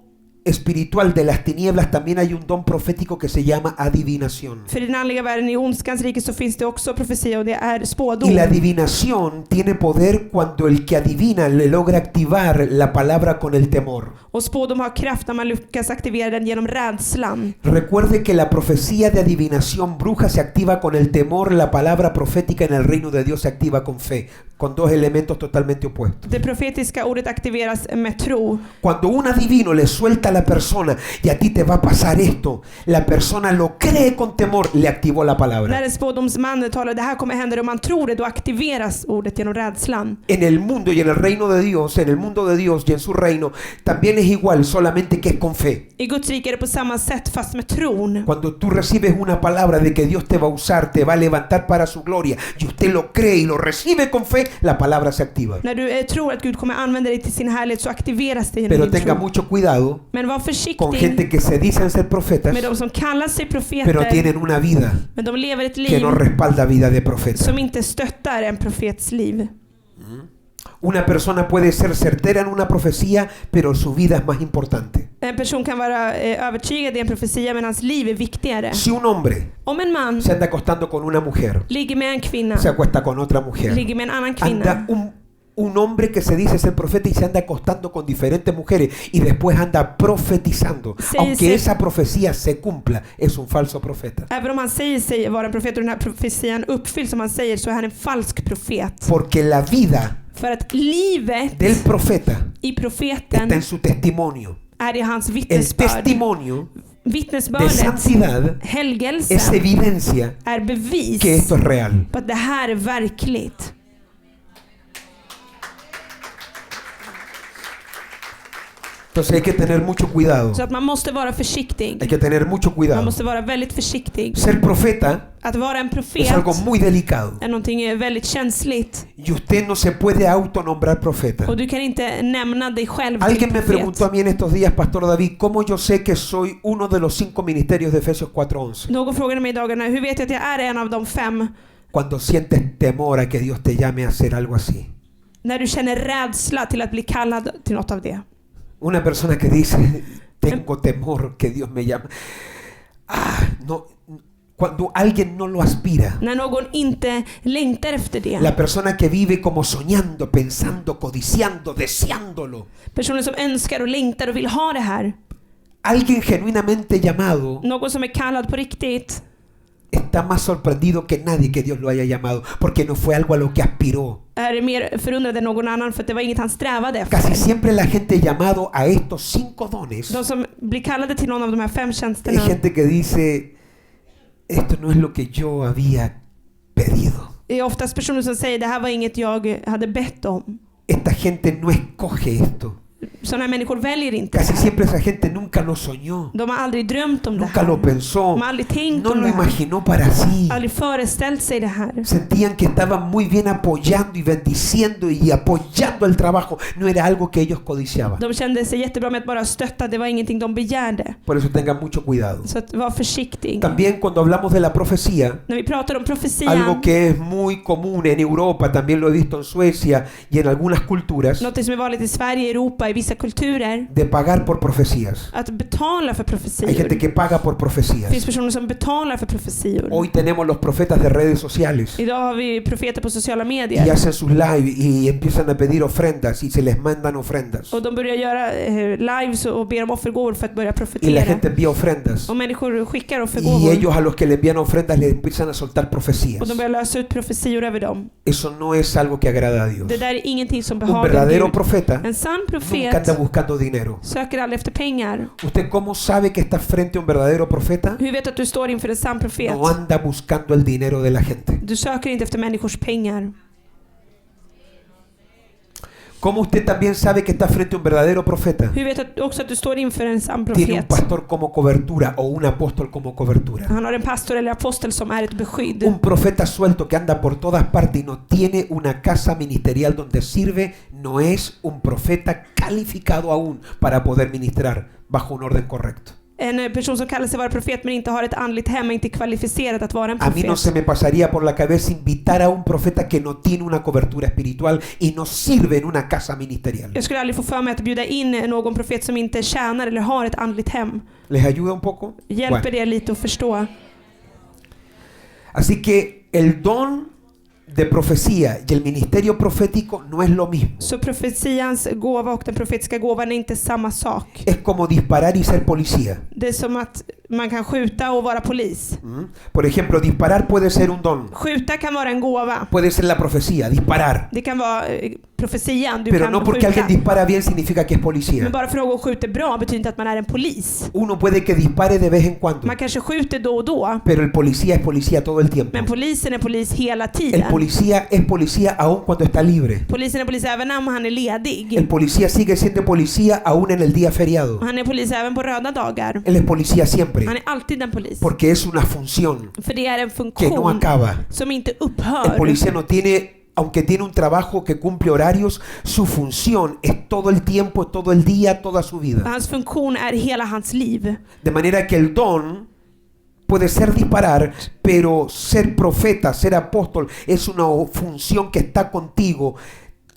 espiritual de las tinieblas también hay un don profético que se llama adivinación. För i den andliga världen, i ondskans rike, så finns det också profetia och det är spådom. Y la adivinación tiene poder cuando el que adivina le logra activar la palabra con el temor. Och spådom har kraft när man lyckas aktivera den genom rädslan. Recuerde que la profecía de adivinación bruja se activa con el temor, la palabra profética en el reino de Dios se activa con fe, con dos elementos totalmente opuestos. Det profetiska ordet aktiveras med tro. Cuando un adivino le suelta a la persona y a ti te va a pasar esto, la persona lo cree con temor, le activó la palabra. När en spådomsman talar det här kommer hända och man tror det, då aktiveras ordet genom rädslan. En el mundo y en el reino de Dios, en el mundo de Dios y en su reino, también es igual, solamente que es con fe. I Guds rike är det på samma sätt fast med tron. Cuando tú recibes una palabra de que Dios te va a usar, te va a levantar para su gloria, y usted lo cree y lo recibe con fe, la palabra se activa. När du tror att Gud kommer använda dig till sin härlighet, så aktiveras det genom Pero din tenga tro. mucho cuidado Men var con försiktig gente que se dicen ser profetas, med de som kallar sig pero profeter, tienen una vida men de lever ett que liv no respalda vida de profeta. som inte stöttar en profets liv. Una persona puede ser certera en una profecía, pero su vida es más importante. En person kan vara övertygad i en profetia, men hans liv är viktigare. Si un hombre Om en man se anda acostando con una mujer, ligger med en kvinna, se acuesta con otra mujer, ligger med en annan anda kvinna, un hombre que se dice ser profeta y se anda acostando con diferentes mujeres y después anda profetizando, Sí, aunque sí. esa profecía se cumpla, es un falso profeta. även om han säger sig vara en profet och den här profetian uppfylls som han säger, så är han en falsk profet. Porque la vida För att livet del profeta i está profeten en su testimonio. är i hans El vittnesbörd. testimonio de Vittnesbördet, santidad es helgelsen, evidencia är bevis que esto es real. på att det här är verkligt. Entonces hay que tener mucho cuidado. Så att man måste vara försiktig. Hay que tener mucho Man cuidado. måste vara väldigt försiktig. Ser profeta Att vara en es profet algo muy delicado. är någonting väldigt känsligt. Y usted no se puede autonombrar profeta. Och du kan inte nämna dig själv till Alguien me preguntó a profet. mí en estos días, Pastor David, ¿cómo yo sé que soy uno de los 5 ministerios de Efesios 4:11? Någon frågade mig i dagarna, hur vet jag att jag är en av de 5? Cuando sientes temor a que Dios te llame a hacer algo así. När du känner rädsla till att bli kallad till något av det. Una persona que dice, tengo temor que Dios me llame. No, cuando alguien no lo aspira. När någon inte längtar efter det. La persona que vive como soñando, pensando, codiciando, deseándolo. Personer som önskar och längtar och vill ha det här. Alguien genuinamente llamado Någon som är kallad på riktigt. está más sorprendido que nadie que Dios lo haya llamado, porque no fue algo a lo que aspiró. Är mer förundrad än någon annan för att det var inget han strävade efter. Casi siempre la gente llamado a estos 5 dones De som blir kallade till någon av de här 5 hay tjänsterna. gente que dice, esto no es lo que yo había pedido. Det är oftast personer som säger det här var inget jag hade bett om. Esta gente no escoge esto. Sådana människor väljer inte det Casi här. siempre esa gente nunca lo soñó, De har aldrig drömt om det nunca här. lo pensó, De har aldrig tänkt no om lo det här. imaginó para sí. Aldrig föreställt sig det här. Sentían que estaban muy bien apoyando y bendiciendo y apoyando el trabajo. No era algo que ellos codiciaban. De kände sig jättebra med att bara stötta. Det var ingenting de begärde. Por eso tengan mucho cuidado. Så att var försiktig. También cuando hablamos de la profecía, När vi pratar om profetian, algo que es muy común en Europa, también lo he visto en Suecia y en algunas culturas, något som är vanligt i Sverige, Europa, i vissa kulturer, de pagar por profecías. att betala för Hay gente profetior. que paga por Det profecías. finns personer som betalar för profetior. Hoy tenemos los profetas de redes sociales Idag har vi profeter på sociala y medier. hacen sus live y empiezan a pedir ofrendas y se les mandan ofrendas. Och de börjar göra lives och ber om offergåvor för att börja Y la profetera. gente envía ofrendas. Och människor skickar Y offergåvor. ellos a los que le envían ofrendas les empiezan a soltar profecías. Och de börjar lösa ut profetior över dem. Eso no es algo que agrada a Dios. Det där är ingenting som Un behagar verdadero Gud. profeta En sann nunca profet anda buscando dinero. söker aldrig efter pengar. ¿Usted cómo sabe que está frente a un verdadero profeta? Hur vet du att du står inför en sann profet? No anda buscando el dinero de la gente. Du söker inte efter människors pengar. ¿Cómo usted también sabe que está frente a un verdadero profeta? Hur vet du också att du står inför en sann Tiene un profet? pastor como cobertura o un apóstol como cobertura. Han har en pastor eller apostel som är ett beskydd. Un profeta suelto que anda por todas partes y no tiene una casa ministerial donde sirve, no es un profeta calificado aún para poder ministrar bajo un orden correcto. En person som kallar sig vara profet men inte har ett andligt hem är inte kvalificerad att vara en A mí no se profet. me pasaría por la cabeza invitar a un profeta que no tiene una cobertura espiritual y no sirve en una casa ministerial. Jag skulle aldrig få för mig att bjuda in någon profet som inte tjänar eller har ett andligt hem. ¿Les ayuda un poco? Hjälper Bueno. det lite att förstå? Así que el don de profecía y el ministerio profético no es lo mismo. Så profetians gåva och den profetiska gåvan är inte samma sak. Es como disparar y ser policía. Det är som att man kan skjuta och vara polis. Por ejemplo, disparar puede ser un don. Skjuta kan vara en gåva. Puede ser la profecía, disparar. Det kan vara profetian. Du Pero kan no porque skjuta. alguien dispara bien significa que es policía. Men bara för att någon skjuter bra betyder inte att man är en polis. Uno puede que dispare de vez en cuando, Man kanske skjuter då och då. pero el policía es policía todo el tiempo. Men polisen är polis hela El tiden. policía es policía aún cuando está libre. Polisen är polis även om han är ledig. El policía sigue siendo policía aún en el día feriado. Han är polis även på röda dagar. Él es policía siempre, Han är alltid en polis. porque es una función För det är en que no funktion acaba. som inte El upphör. policía no tiene, aunque tiene un trabajo que cumple horarios, su función es todo el tiempo, es todo el día, toda su vida. Hans funktion är hela hans liv. De manera que el don puede ser disparar, pero ser profeta, ser apóstol, es una función que está contigo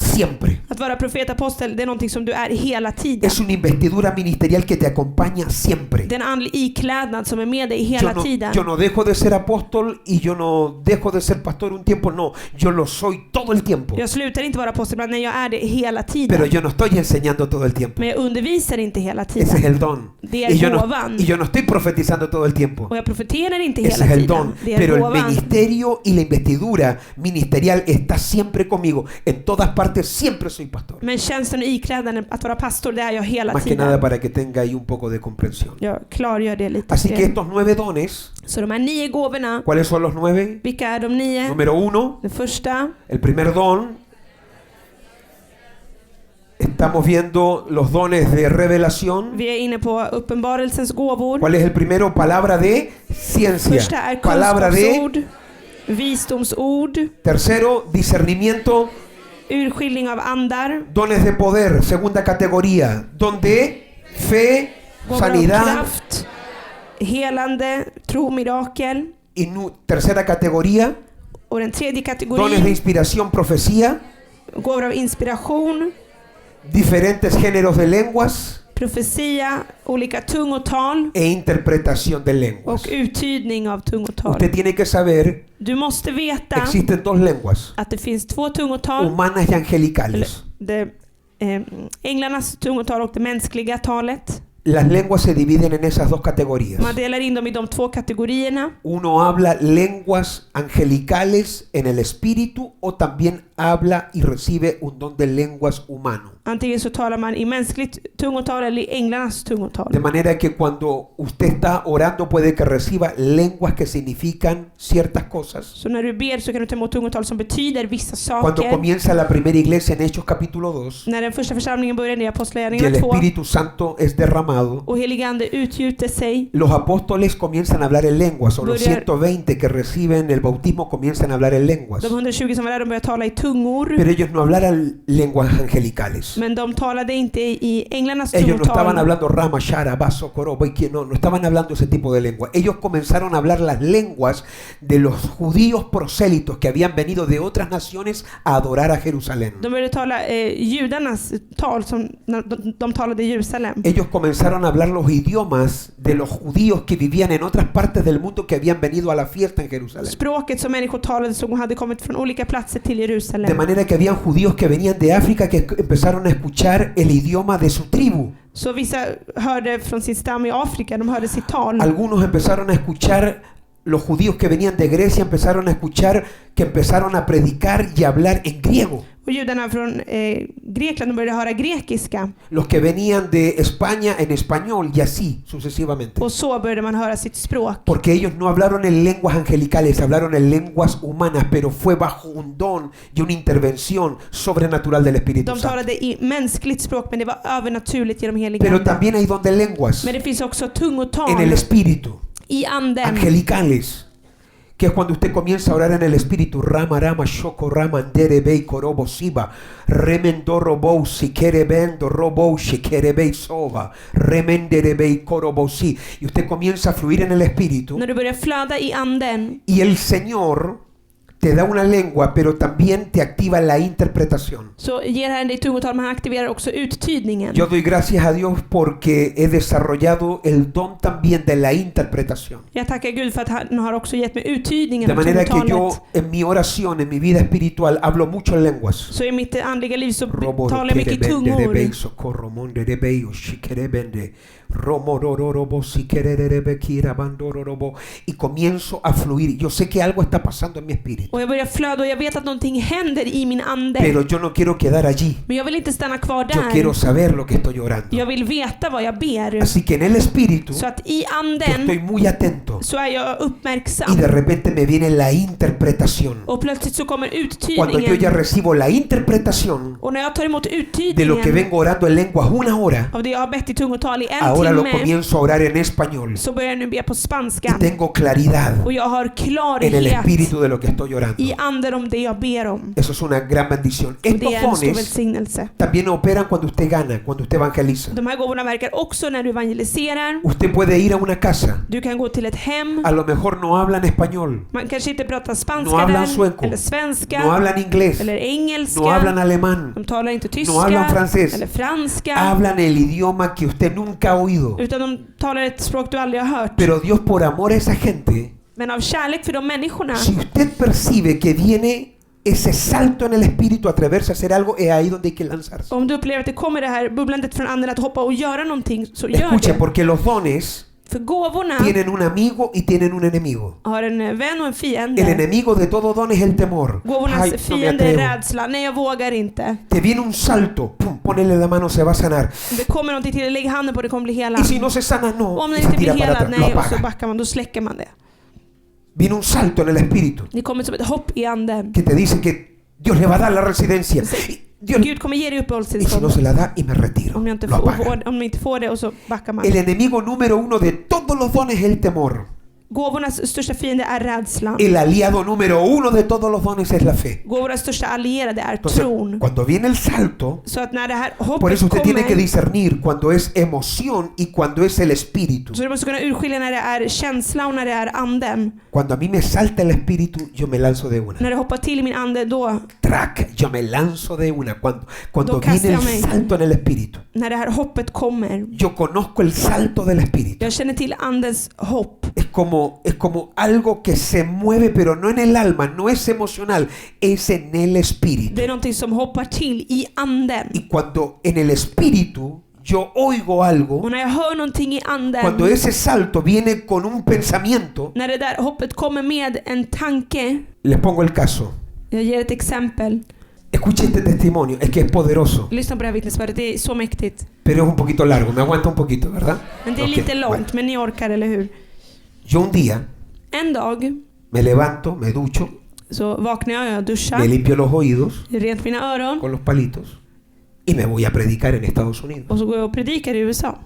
siempre. Att vara profet, apostel, det är någonting som du är hela tiden. Es una investidura ministerial que te acompaña siempre. Det är en andlig iklädnad som är med dig hela tiden. Yo no dejo de ser apóstol y yo no dejo de ser pastor un tiempo, no, yo lo soy todo el tiempo. Jag slutar inte vara apostel, men jag är det hela tiden. Pero yo no estoy enseñando todo el tiempo. Men jag undervisar inte hela Ese es tiden. el don. Det är Y yo gåvan. no estoy profetizando todo el tiempo. Och jag profeterar inte Ese hela es el tiden. don. Det är Pero el gåvan. ministerio y la investidura ministerial está siempre conmigo. En todas partes siempre soy pastor. Men tjänsten och iklädnaden att vara pastor, det är jag hela Más que nada tiden. para que tenga ahí un poco de comprensión. Jag klargör det lite. Así que estos 9 dones, Så de här 9 gåvorna, ¿cuáles son los 9? vilka är de 9? Número 1, Den första, el primer don es Estamos viendo los dones de revelación. Vi är inne på uppenbarelsens gåvor. ¿Cuál es el primero? Palabra de ciencia. Första är Palabra de. kunskapsord, visdomsord, Tercero, discernimiento. urskiljning av andar, Dones de poder. Segunda categoría. Don de fe, gåvor av sanidad. kraft, helande, tro, mirakel. Y tercera categoría. Och den tredje Dones de kategorin, inspiración, profecía. gåvor av inspiration, Diferentes géneros de lenguas. profetia, olika tungotal E interpretación de lenguas. och uttydning av tungotal. Usted tiene que saber, Du måste veta existen dos lenguas, att det finns två tungotal. humanas y angelicales. Änglarnas tungotal och det mänskliga talet. Las lenguas se dividen en esas dos categorías. Man delar in dem i de två kategorierna. Uno habla lenguas angelicales en el espíritu o también habla y recibe un don de lenguas humano. Antingen så talar man i mänskligt tungotal eller i änglarnas tungotal. De manera que cuando usted está orando puede que reciba lenguas que significan ciertas cosas. Så när du ber så kan du ta emot tungotal som betyder vissa Cuando saker. comienza la primera iglesia en Hechos capítulo 2 När den första församlingen började i y el Apostlagärningarna 2 Espíritu Santo es derramado, och heligande utgjuter sig. los apóstoles comienzan a hablar en lenguas, o los 120 que reciben el bautismo comienzan a hablar en lenguas. De 120 som var där de började tala i tungor. Pero ellos no hablaran lenguas angelicales. Men de talade inte i änglarnas Ellos no estaban tungotal. hablando Rama, Shara, Baso, Korobo y que no estaban hablando ese tipo de lengua. Ellos comenzaron a hablar las lenguas de los judíos prosélitos que habían venido de otras naciones a adorar a Jerusalén. De började tala judarnas tal som de talade i Jerusalem. Ellos comenzaron a hablar los idiomas de los judíos que vivían en otras partes del mundo que habían venido a la fiesta en Jerusalén. Språket som människor talade som hade kommit från olika platser till De Jerusalem. manera que habían judíos que venían de África que empezaron a escuchar el idioma de su tribu. Så vissa hörde från sin stam i Afrika, de hörde sitt tal. Algunos empezaron a escuchar, los judíos que venían de Grecia empezaron a escuchar que empezaron a predicar y a hablar en griego. Och judarna från Grekland började höra grekiska. Los que venían de España en español y así sucesivamente. Och så började man höra sitt språk. Porque ellos no hablaron en lenguas angelicales, hablaron en lenguas humanas, pero fue bajo un don y una intervención sobrenatural del Espíritu De Santo. talade i mänskligt språk, men det var övernaturligt genom Pero heligande. también hay don de lenguas Men det finns också en el tungotal Espíritu, i anden. angelicales, que es cuando usted comienza a orar en el Espíritu. Rama, rama, shoko, rama, andere, bei, korobo, siba, remendo, robo, si quiere bendo, robo, si quiere bei, soba, remendere, bei, korobo, si. Y usted comienza a fluir en el Espíritu. När du börjar flöda i anden Y el Señor te da una lengua, pero también te activa la interpretación. så ger Herren dig tungotal, men han aktiverar också uttydningen. Yo doy gracias a Dios porque he desarrollado el don también de la interpretación. Jag tackar Gud för att han har också gett mig uttydningen De av manera que yo tungotalet. en mi oración, en mi vida espiritual, hablo mucho en lenguas. Så i mitt andliga liv så Robo, talar jag mycket i rebende, tungor. rebei, socorro, monde, rebei, o shikerebende, romorororobo, sikererebe, kirabandororobo. Y comienzo a fluir. Yo sé que algo está pasando en mi espíritu, Och jag börjar flöda och jag vet att någonting händer i min ande. pero yo no quiero quedar allí. Men jag vill inte stanna kvar Yo quiero där. saber lo que estoy orando. Jag vill veta vad jag ber. Así que en el espíritu Så att i yo anden estoy muy atento så är jag y uppmärksam. de repente me viene la interpretación. Och plötsligt så kommer Cuando yo ya uttydningen. recibo la interpretación Och när jag tar emot de lo que uttydningen vengo orando en lenguas una hora, av det jag har bett i tungotal i en ahora lo timme, comienzo a orar en español så börjar jag nu be på y spanska. tengo claridad Och jag har en el klarhet espíritu de lo que estoy orando. i anden om det jag ber om. Eso es una gran bendición. Och det Estos är en stor dones välsignelse. también operan cuando usted gana, cuando usted evangeliza. De här gåvorna verkar också när du evangeliserar. Usted puede ir a una casa, Du kan gå till ett hem. a lo mejor no hablan español, Man kanske inte pratar spanska no hablan där, sueco, eller svenska, no hablan inglés, eller engelska. no hablan alemán, De talar inte tyska, no hablan francés. eller franska. hablan el idioma que usted nunca ha oído. Utan de talar ett språk du aldrig har hört. Pero Dios, por amor a esa gente, Men av kärlek för de människorna, si usted percibe que viene ese salto en el espíritu, atreverse a hacer algo, es ahí donde hay que lanzarse. om du upplever att det kommer det här bubblandet från anden att hoppa och göra någonting, så gör Escuche, det. porque los dones För gåvorna tienen un amigo y tienen un enemigo. har en vän och en El fiende. enemigo de todo don es el temor. Gåvornas Ay, no me fiende är atrevo. rädslan. Nej, jag vågar inte. Te viene un salto, pum, ponele la mano, se va a sanar. Det kommer någonting till dig, lägg handen på det, kommer bli hela. Y si no se sana, no, Om y den se inte blir tira para helad, atrás, lo nej, och så apaga. backar man, då släcker man det. Viene un salto en el espíritu Det kommer som ett hopp i anden. que te dice que Dios le va a dar la residencia. Dios, Gud kommer ge dig y si no uppehållstillstånd. se la da y me retiro, Om jag inte får det och så backar man. el enemigo número uno de todos los dones es el temor. Gåvornas största fiende är rädslan. El aliado número uno de todos los dones es la fe. Gåvornas största allierade är Entonces, tron. cuando viene el salto, Så att när det här por hoppet eso usted tiene que kommer, discernir cuando es emoción y cuando es el espíritu. så du måste kunna urskilja när det är känsla och när det är anden. Cuando a mí me salta el espíritu, yo me lanzo de una. När det hoppar till i min ande, då, Track, yo me lanzo de una. Cuando Då viene kastar el jag mig. salto en el espíritu, när det här hoppet kommer. yo conozco el salto del espíritu. Jag känner till andens hopp. Es como algo que se mueve, pero no en el alma, no es emocional, es en el espíritu. Det är någonting som hoppar till i anden. Y cuando en el espíritu yo oigo algo, Och när jag hör någonting i anden, cuando ese salto viene con un pensamiento, när det där hoppet kommer med en tanke. les pongo el caso. Jag ger ett exempel. Escuche este testimonio, es que es poderoso, Lyssna på det här vittnesbördet, det är så mäktigt. pero es un poquito largo, me aguanta un poquito, ¿verdad? Men det är Ok, lite bueno. långt, men ni orkar, eller hur? Yo un día En dag me levanto, me ducho, så vaknar jag duschar, me limpio los oídos rent mina öron con los palitos y me voy a predicar en Estados Unidos. och så går jag och predikar i USA.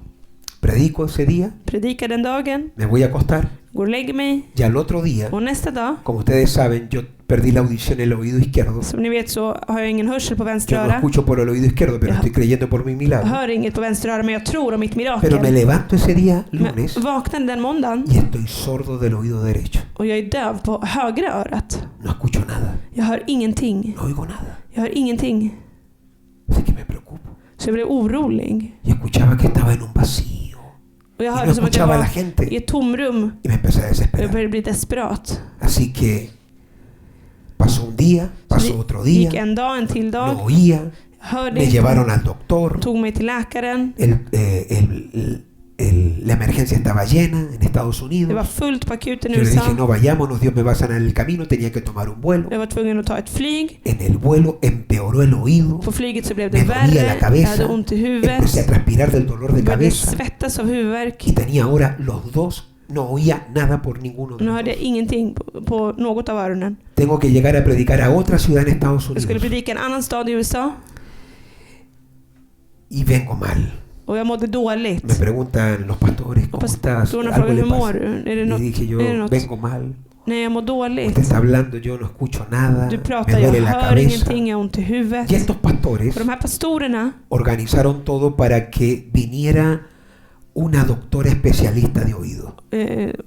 Predico ese día, Predikar den dagen, me voy a acostar går och lägger mig y al otro día, och nästa dag, como ustedes saben, yo perdí la audición en el oído izquierdo. som ni vet så har jag ingen hörsel på vänster Yo no öra. escucho por el oído izquierdo, pero Ja. estoy creyendo por mi Jag milagro. hör inget på vänster öra, men jag tror om mitt Pero me mirakel. levanto ese día, Men lunes, vaknade den måndagen y estoy sordo del oído derecho. och jag är döv på högra örat. No escucho nada, Jag hör ingenting. no oigo nada. Jag hör ingenting. Así que me preocupo. Så jag blev orolig. Y escuchaba que estaba en un vacío. Och jag Y no hörde som att jag escuchaba a la var gente. i ett tomrum. Y me empecé a Jag desesperar. började bli desperat. Así que pasó un día, pasó otro Gick día, en dag, en till no dag. oía, Hörde me inte. llevaron al doctor, Tog mig till läkaren. la emergencia estaba llena en Estados Det var Unidos. fullt på akuten i Yo le dije, USA. no vayámonos, Dios me va a sanar en el camino, tenía que tomar un vuelo. Jag var tvungen att ta ett flyg. En el vuelo empeoró el oído, På flyget så blev me det dolía la värre. Jag cabeza, hade ont i huvudet. empecé a transpirar del dolor de Jag började cabeza svettas av huvudvärk. y tenía ahora los dos, no oía nada por ninguno de Nu los hörde dos. jag ingenting på något av öronen. Tengo que llegar a predicar a otra ciudad en Estados Jag skulle Unidos predika i en annan stad i USA. y vengo mal. Och jag mådde dåligt. Me preguntan los pastores, ¿cómo estás? Pastorerna Algo frågade le hur mår pasa. du? Är det Y något? dije yo, är det något? vengo mal. Nej, jag mår dåligt. Usted está hablando, yo no escucho nada. Du Me pratar, duele jag la hör cabeza. ingenting, jag har ont i huvudet. Y estos pastores Och de här pastorerna organizaron todo para que viniera una doctora especialista de oído.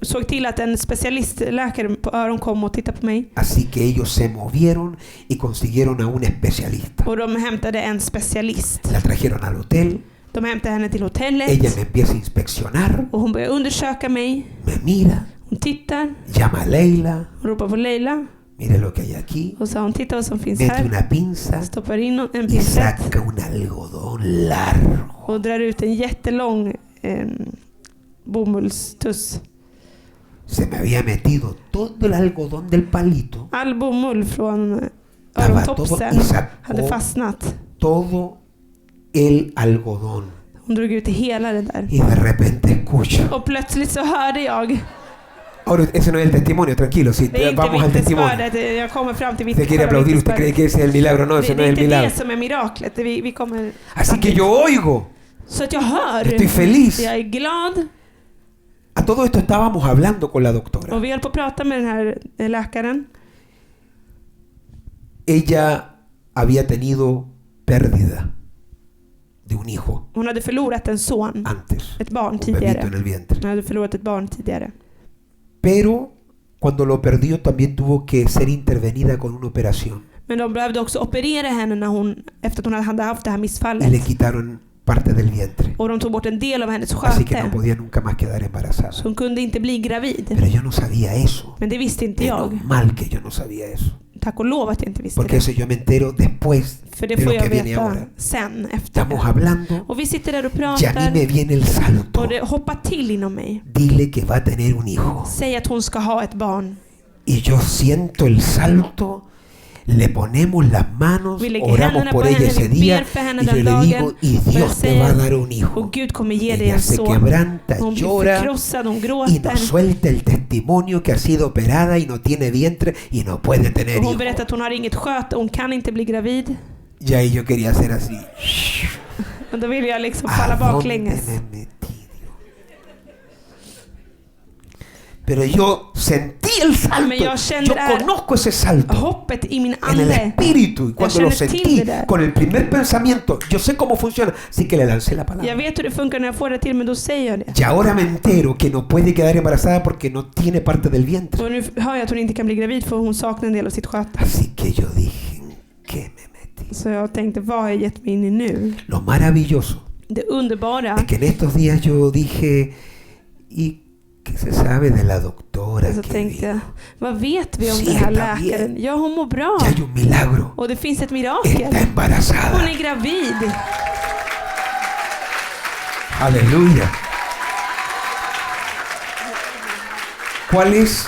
såg till att en specialistläkare på öron kom och tittade på mig. Así que ellos se movieron y consiguieron a un especialista. Och de hämtade en specialist. La trajeron al hotel, De hämtade henne till hotellet. ella me empieza a inspeccionar, Och hon börjar undersöka mig. me mira, Hon tittar. llama a Leila, Hon ropar på Leila. mire lo que hay aquí, Och så hon tittar vad som finns mete här. una pinza Stoppar in en y pincett. saca un algodón largo. Och drar ut en jättelång bomullstuss. Se me había metido todo el algodón del palito, All bomull från estaba todo örontopsen y hade sacó fastnat. todo el algodón. Hon drog ut hela det där. Y de repente escucho. Och plötsligt så hörde jag. Ahora, ese no es el testimonio, tranquilo, sí, Det är inte vamos al testimonio. vittnesbördet. Jag kommer fram till Usted quiere aplaudir, usted cree que ese es el milagro, no, ese no Det es är el inte milagro. det som är miraklet. Vi kommer Así que yo oigo, så att jag hör. estoy feliz. Jag är glad. A todo esto estábamos hablando con la doctora. Och vi höll på att prata med den här läkaren. Ella había tenido pérdida de un hijo Hon hade förlorat en son. antes, Ett barn un bebito tidigare. en el vientre. Hon hade förlorat ett barn tidigare. Pero cuando lo perdió también tuvo que ser intervenida con una operación. Men de behövde också operera henne efter att hon hade haft det här Y le missfallet. quitaron parte del vientre. Och de tog bort en del av hennes Así que no sköte. podía nunca más quedar Så embarazada. hon kunde inte bli gravid. Pero yo no sabía eso. Men det visste inte Menos jag. mal que yo no sabía eso. Tack och lov att jag inte visste Porque det. eso yo me entero después För det de får lo que jag viene veta ahora. sen efter. Estamos hablando Och vi sitter där och y a mí me pratar. viene el salto. Och det hoppar till inom mig. Dile que va a tener un hijo. Säg att hon ska ha ett barn. Y yo siento el salto, le ponemos las manos, Vi lägger oramos händerna por på ella henne, ese vi día ber för henne y yo den le digo, dagen. y Och jag Dios te va a säger, dar un hijo. och Gud kommer ge dig Ella en se son. quebranta, Hon blir llora förkrossad, hon y gråter. nos suelta el testimonio que ha sido operada y no tiene vientre y no puede tener Och hon hijo. berättar att hon har inget sköte, hon kan inte bli gravid. Y ahí yo quería hacer así. Och då ville jag liksom falla ¿A dónde baklänges. me metí, Dios? Pero yo sentí el salto. Men jag kände Yo det här conozco ese salto hoppet i min en el ande. espíritu. Y cuando lo känner till sentí det där. con el primer pensamiento, yo sé cómo funciona. Así que le lancé la Jag palabra. vet hur det funkar när jag får det till, men då säger jag det. Y ahora me entero que no puede quedar embarazada porque no tiene parte del vientre. Och nu hör jag att hon inte kan bli gravid för hon saknar en del av sitt sköte. Así que yo dije, ¿en qué me metí? Så jag tänkte, vad har jag gett mig in i nu? Lo maravilloso Det underbara es que en estos días yo dije, ¿y qué se sabe de la doctora? så que tänkte jag, vad vet vi om Sí, den här está läkaren? bien. Ja, hon mår bra. Ya hay un milagro. Och det finns ett mirakel. Está embarazada. Hon är gravid. Aleluya. ¿Cuál es?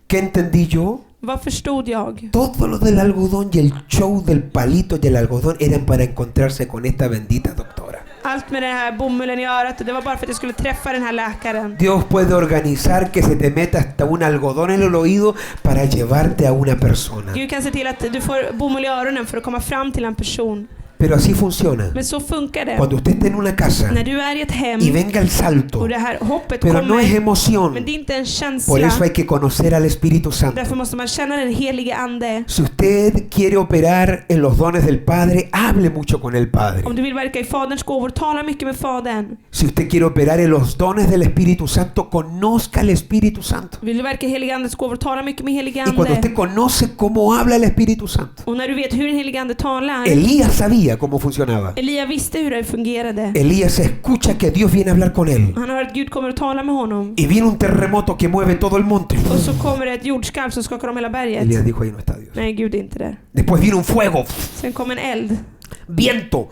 ¿Qué entendí yo? Vad förstod jag? Todo lo del algodón y el show del palito y el algodón eran para encontrarse con esta bendita doctora. Allt med den här bomullen i örat, det var bara för att jag skulle träffa den här läkaren. Dios puede organizar que se te meta hasta un algodón en el oído para llevarte a una persona. Gud kan se till att du får bomull i öronen för att komma fram till en person. Pero así funciona. Men så funkar det. Cuando usted esté en una casa När du är i ett hem y venga el salto, och det här hoppet pero no es kommer, emoción. men det är inte en Por känsla. eso hay que conocer al Espíritu Santo. Därför måste man känna den helige ande. Si usted quiere operar en los dones del Padre, hable mucho con el Padre. Om du vill verka i Faderns gåvor, tala mycket med Fadern. Si usted quiere operar en los dones del Espíritu Santo, conozca al Espíritu Santo. Vill du verka i helige andes gåvor, tala mycket med helige Y cuando usted ande. conoce cómo habla el Espíritu Santo, Och när du vet hur den helige ande talar, Elías sabía cómo funcionaba. Elia visste hur det fungerade. Elías escucha que Dios viene a hablar con él. Han hör att Gud kommer att tala med honom. Y viene un terremoto que mueve todo el monte. Och så kommer det ett jordskalv som skakar om hela berget. Elías dijo, ahí no está Dios. Nej, Gud är inte där. Después viene un fuego, Sen kom en eld. viento,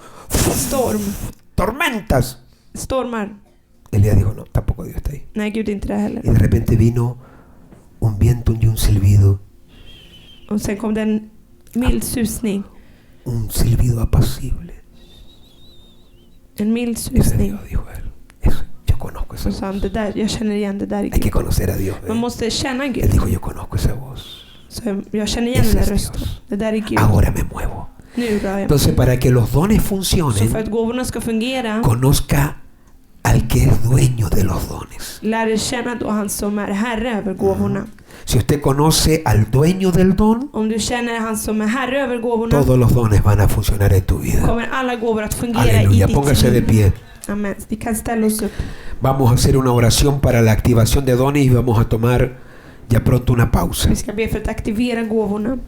Storm. tormentas. Stormar. Elías dijo, no, tampoco Dios está ahí. Nej, Gud är inte där heller. Y de repente vino un viento y un silbido. Och sen kom det en mild susning. Un silbido apacible. En mild Ese susning. Dios, dijo él. Eso, yo conozco esa Så voz. sa han, det där, jag känner igen det där i Hay que Gud. conocer a Dios. Man måste känna Él Gud. dijo, yo conozco esa voz. Så jag känner igen den där rösten. Det där är Gud. Ahora me muevo. Nu rör jag mig. Entonces, para que los dones Så för funcionen, att gåvorna ska fungera, conozca al que es dueño de los dones. lär känna då han som är herre över gåvorna. Si usted conoce al dueño del don, Om du känner han som är herre över gåvorna, todos los dones van a funcionar en tu vida. kommer alla gåvor att fungera i Aleluya. ditt Póngase de liv. pie. Amen. Vi kan ställa oss upp. Vamos a hacer una oración para la activación de dones y vamos a tomar ya pronto una pausa. Vi ska be för att aktivera gåvorna.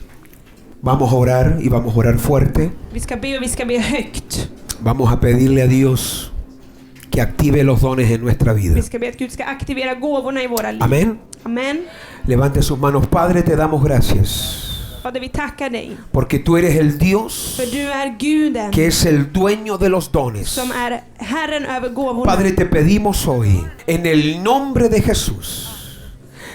Vamos a orar y vamos a orar fuerte. Vi ska be och vi ska be högt. Vamos a pedirle a Dios que active los dones en nuestra vida. Vi ska be att Gud ska aktivera gåvorna i våra liv. Amén. Amen. Levante sus manos. Padre, te damos gracias. Fader, vi tackar dig. Porque tú eres el Dios För du är Guden que es el dueño de los dones. som är Herren över gåvorna. Padre, te pedimos hoy, en el nombre de Jesús,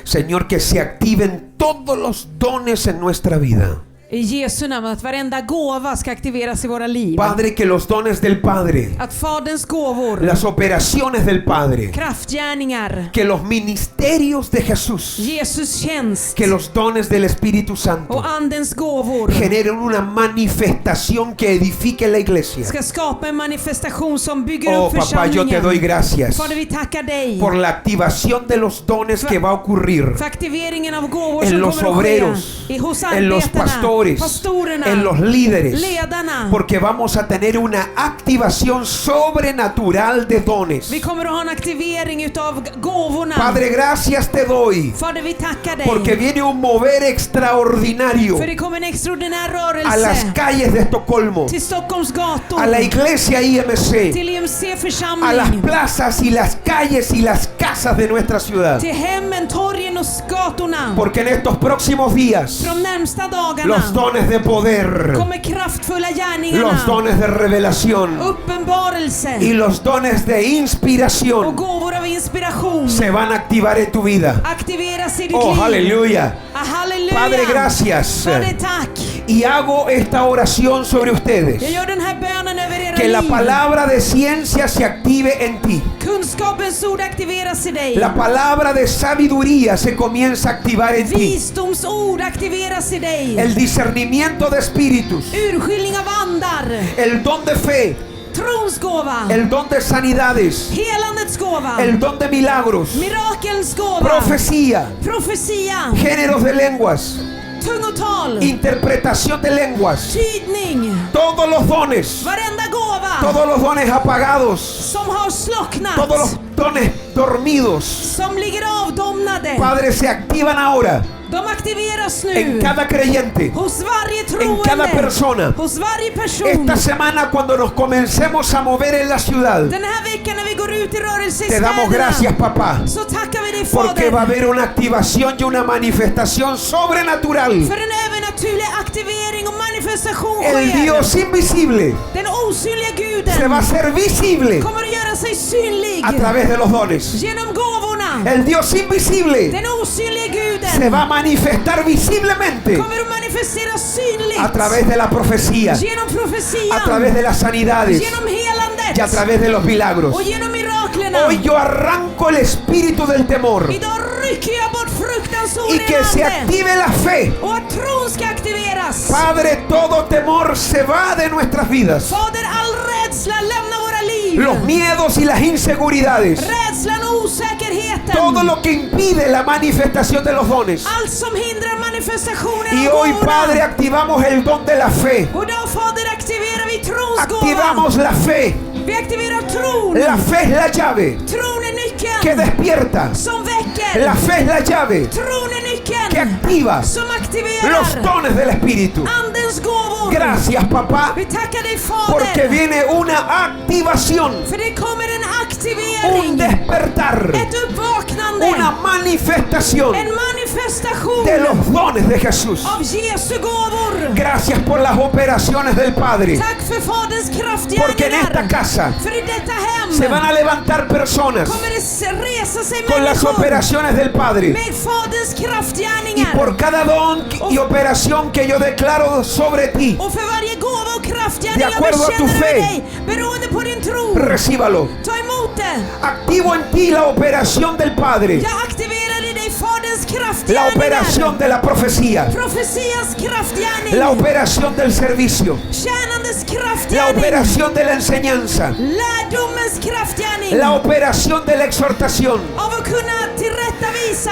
Señor, que se activen todos los dones en nuestra vida. I Jesu namn, att varenda gåva ska aktiveras i våra liv. Padre, que los dones del Padre, Att Faderns gåvor, las operaciones del Padre, kraftgärningar, que los ministerios de Jesús, Jesus tjänst que los dones del Espíritu Santo och Andens gåvor generen una manifestación que edifique la iglesia. ska skapa en manifestation som bygger Oh, upp papá, yo te doy församlingen. gracias Fader, vi tackar dig por la activación de los dones que va a ocurrir för aktiveringen av gåvor en som los kommer att obreros, ske hos en los arbetarna, pastores, pastorerna, en los líderes, ledarna. porque vamos a tener una activación sobrenatural de dones. Vi kommer att ha en aktivering utav gåvorna. Padre, gracias te doy, Fader, vi tackar dig. porque viene un mover extraordinario För det kommer en extraordinär a las rörelse calles de Estocolmo, till Stockholms gator, a la iglesia IMC, till IMC a las församling, plazas y las calles y las casas de nuestra ciudad. till hemmen, torgen och gatorna. Porque en estos próximos días, Från närmsta dagarna los dones de poder, kommer kraftfulla los gärningarna, dones de revelación uppenbarelse y los dones de och inspiración gåvor av inspiration se van a activar en tu vida. aktiveras i ditt Oh, liv. aleluya. Halleluja. Padre, gracias. Fader, tack. Y hago esta oración sobre ustedes. Jag gör den här bönen över era Que la liv. palabra de ciencia se active en ti. Kunskapens ord aktiveras i dig. La palabra de sabiduría se comienza a activar en ti. Visdomsord aktiveras i dig. El discernimiento de espíritus. Urskiljning av andar. El don de fe. Trons gåva. El don de sanidades. Helandets gåva. El don de milagros. Mirakelns gåva. Profecía. Profetia. Géneros de lenguas. Tungotal. Interpretación de lenguas. Tydning. Todos los dones. Varenda gåva. Todos los dones apagados. Som har slocknat. Todos los dones dormidos. Som ligger avdomnade. Padre, se activan ahora De aktiveras nu. en cada creyente, Hos varje en cada troende. persona. Hos varje person. Esta semana, cuando nos comencemos a mover en la ciudad, Den här veckan när vi går ut i rörelse i te damos gracias, papá, så tackar vi dig porque va a Fader haber una activación y una manifestación sobrenatural. för en övernaturlig aktivering och manifestation El sker. Dios invisible Den osynliga guden se va a hacer visible kommer att göra sig synlig a través de los dones. genom gåvorna. El Dios invisible Den osynliga guden se va a manifestar visiblemente kommer att manifesteras synligt a través de la profecía, genom profetian, a través de las sanidades genom helandet y a través de los milagros. och genom miraklerna. Hoy yo arranco el espíritu del temor Idag rycker jag bort fruktans y que se ande active la fe. och att tron ska aktiveras. Padre, todo temor se va de nuestras vidas. Fader, all rädsla lämnar våra liv. Los miedos y las inseguridades. Rädslan och osäkerheten. Todo lo que impide la manifestación de los dones. Allt som hindrar manifestationen Y av hoy, gåvorna. Padre, activamos el don de la fe. Och då, Fader, aktiverar vi trons gåva. Activamos la fe. Vi aktiverar tron. La fe es la llave Tron är nyckeln que despierta. som väcker. La fe es la llave Tron är nyckeln que activa som los aktiverar dones del Espíritu. andens gåvor. Gracias, papá, Vi tackar dig, porque Fader, viene una activación, för det kommer en un aktivering, despertar, ett uppvaknande, una manifestación en manifestation de los dones de Jesús. av Jesu gåvor. Gracias por las operaciones del Padre, Tack för Faderns porque en esta kraftgärningar. casa För i detta hem se van a levantar personas kommer det resa sig con las människor operaciones del Padre. med Faderns Y kraftgärningar. por cada don y operación que yo declaro sobre ti, Och för varje gåva och kraftgärning De jag acuerdo a tu bekänner fe. över dig, beroende på din tro, recíbalo. ta emot det. Activo en ti la operación del Padre, Jag aktiverar i dig Faderns la kraftgärningar. operación de la profecía, Profetians kraftgärning. la operación del servicio, Tjänandets la kraftgärning. operación de la enseñanza, Lärdomens kraftgärning. la operación de la exhortación, Av att kunna tillrättavisa.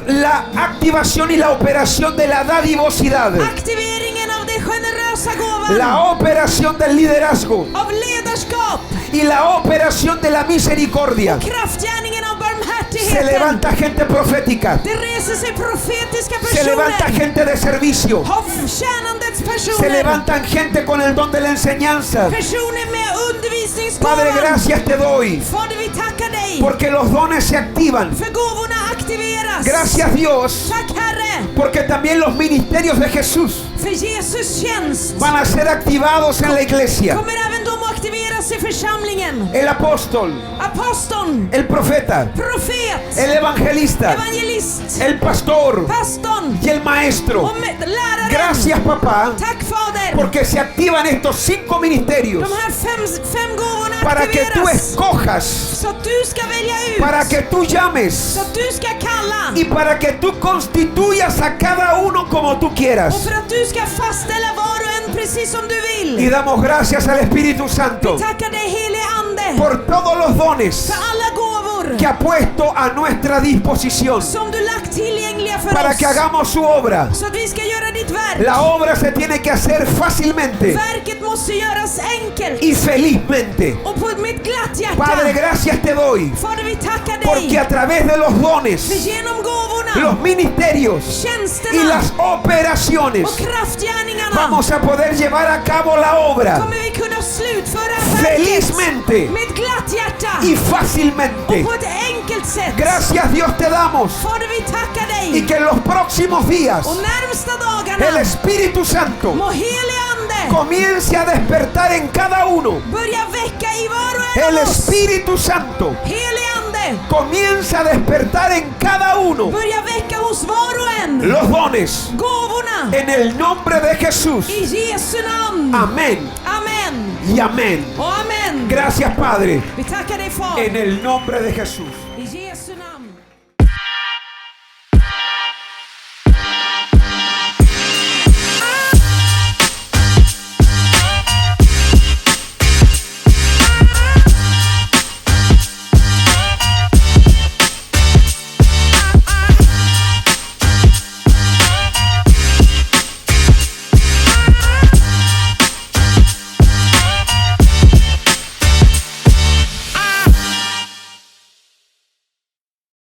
la activación y la operación de la dadivosidad, Aktiveringen av den generösa gåvan. la operación del liderazgo Av ledarskap. y la operación de la misericordia. Kraftgärningen av Se barmhärtigheten. levanta gente profética, Det reser sig profetiska se levanta personer. gente de servicio, Av tjänandets se personer. levantan gente con el don de la enseñanza. Personer med Padre, undervisningsgåvan. gracias te doy Fader, vi tackar dig. porque los dones se activan. För gåvorna aktiveras. Gracias, Dios, Tack Herre. porque también los ministerios de Jesús För Jesus tjänst van a ser activados en la iglesia. kommer även de att aktiveras i församlingen. El apóstol, Aposteln, el profeta, profet, el evangelista, evangelist, el pastor pastorn y el maestro. och läraren. Gracias, papá, Tack Fader. porque se activan estos 5 ministerios De här fem gåvorna para que tú aktiveras. escojas, Så att du ska välja ut. para que tú llames Så att du ska kalla. y para que tú constituyas a cada uno como tú Och quieras. för att du ska fastställa var och en precis som du Y vill. damos gracias al Espíritu Santo Tackar dig helige Ande por todos los dones för alla gåvor que ha puesto a nuestra disposición som du lagt tillgängliga för para oss. que hagamos su obra. Så att vi ska göra ditt verk. La obra se tiene que hacer fácilmente Verket måste göras enkelt y felizmente. och på med ett glatt hjärta. Padre, gracias te doy Fader, vi tackar porque dig a través de los för dones, genom gåvorna, los ministerios y tjänsterna las operaciones och kraftgärningarna vamos a poder llevar a cabo la obra kommer vi kunna slutföra verket felizmente med ett glatt hjärta y och fácilmente. på ett enkelt sätt. Gracias, Dios, te damos Fader, vi tackar y dig. que en los próximos días Och närmsta el dagarna Espíritu Santo må helige Ande comience a despertar en cada uno. börja väcka i var och en El av oss. Espíritu Santo Helige Ande Ande, comienza a despertar en cada uno börja väcka hos var och en los dones gåvorna en el nombre de Jesús. i Jesu namn. Amén Amen y amén. och amen. Gracias, Padre, Vi tackar dig, Far. en el nombre de Jesús.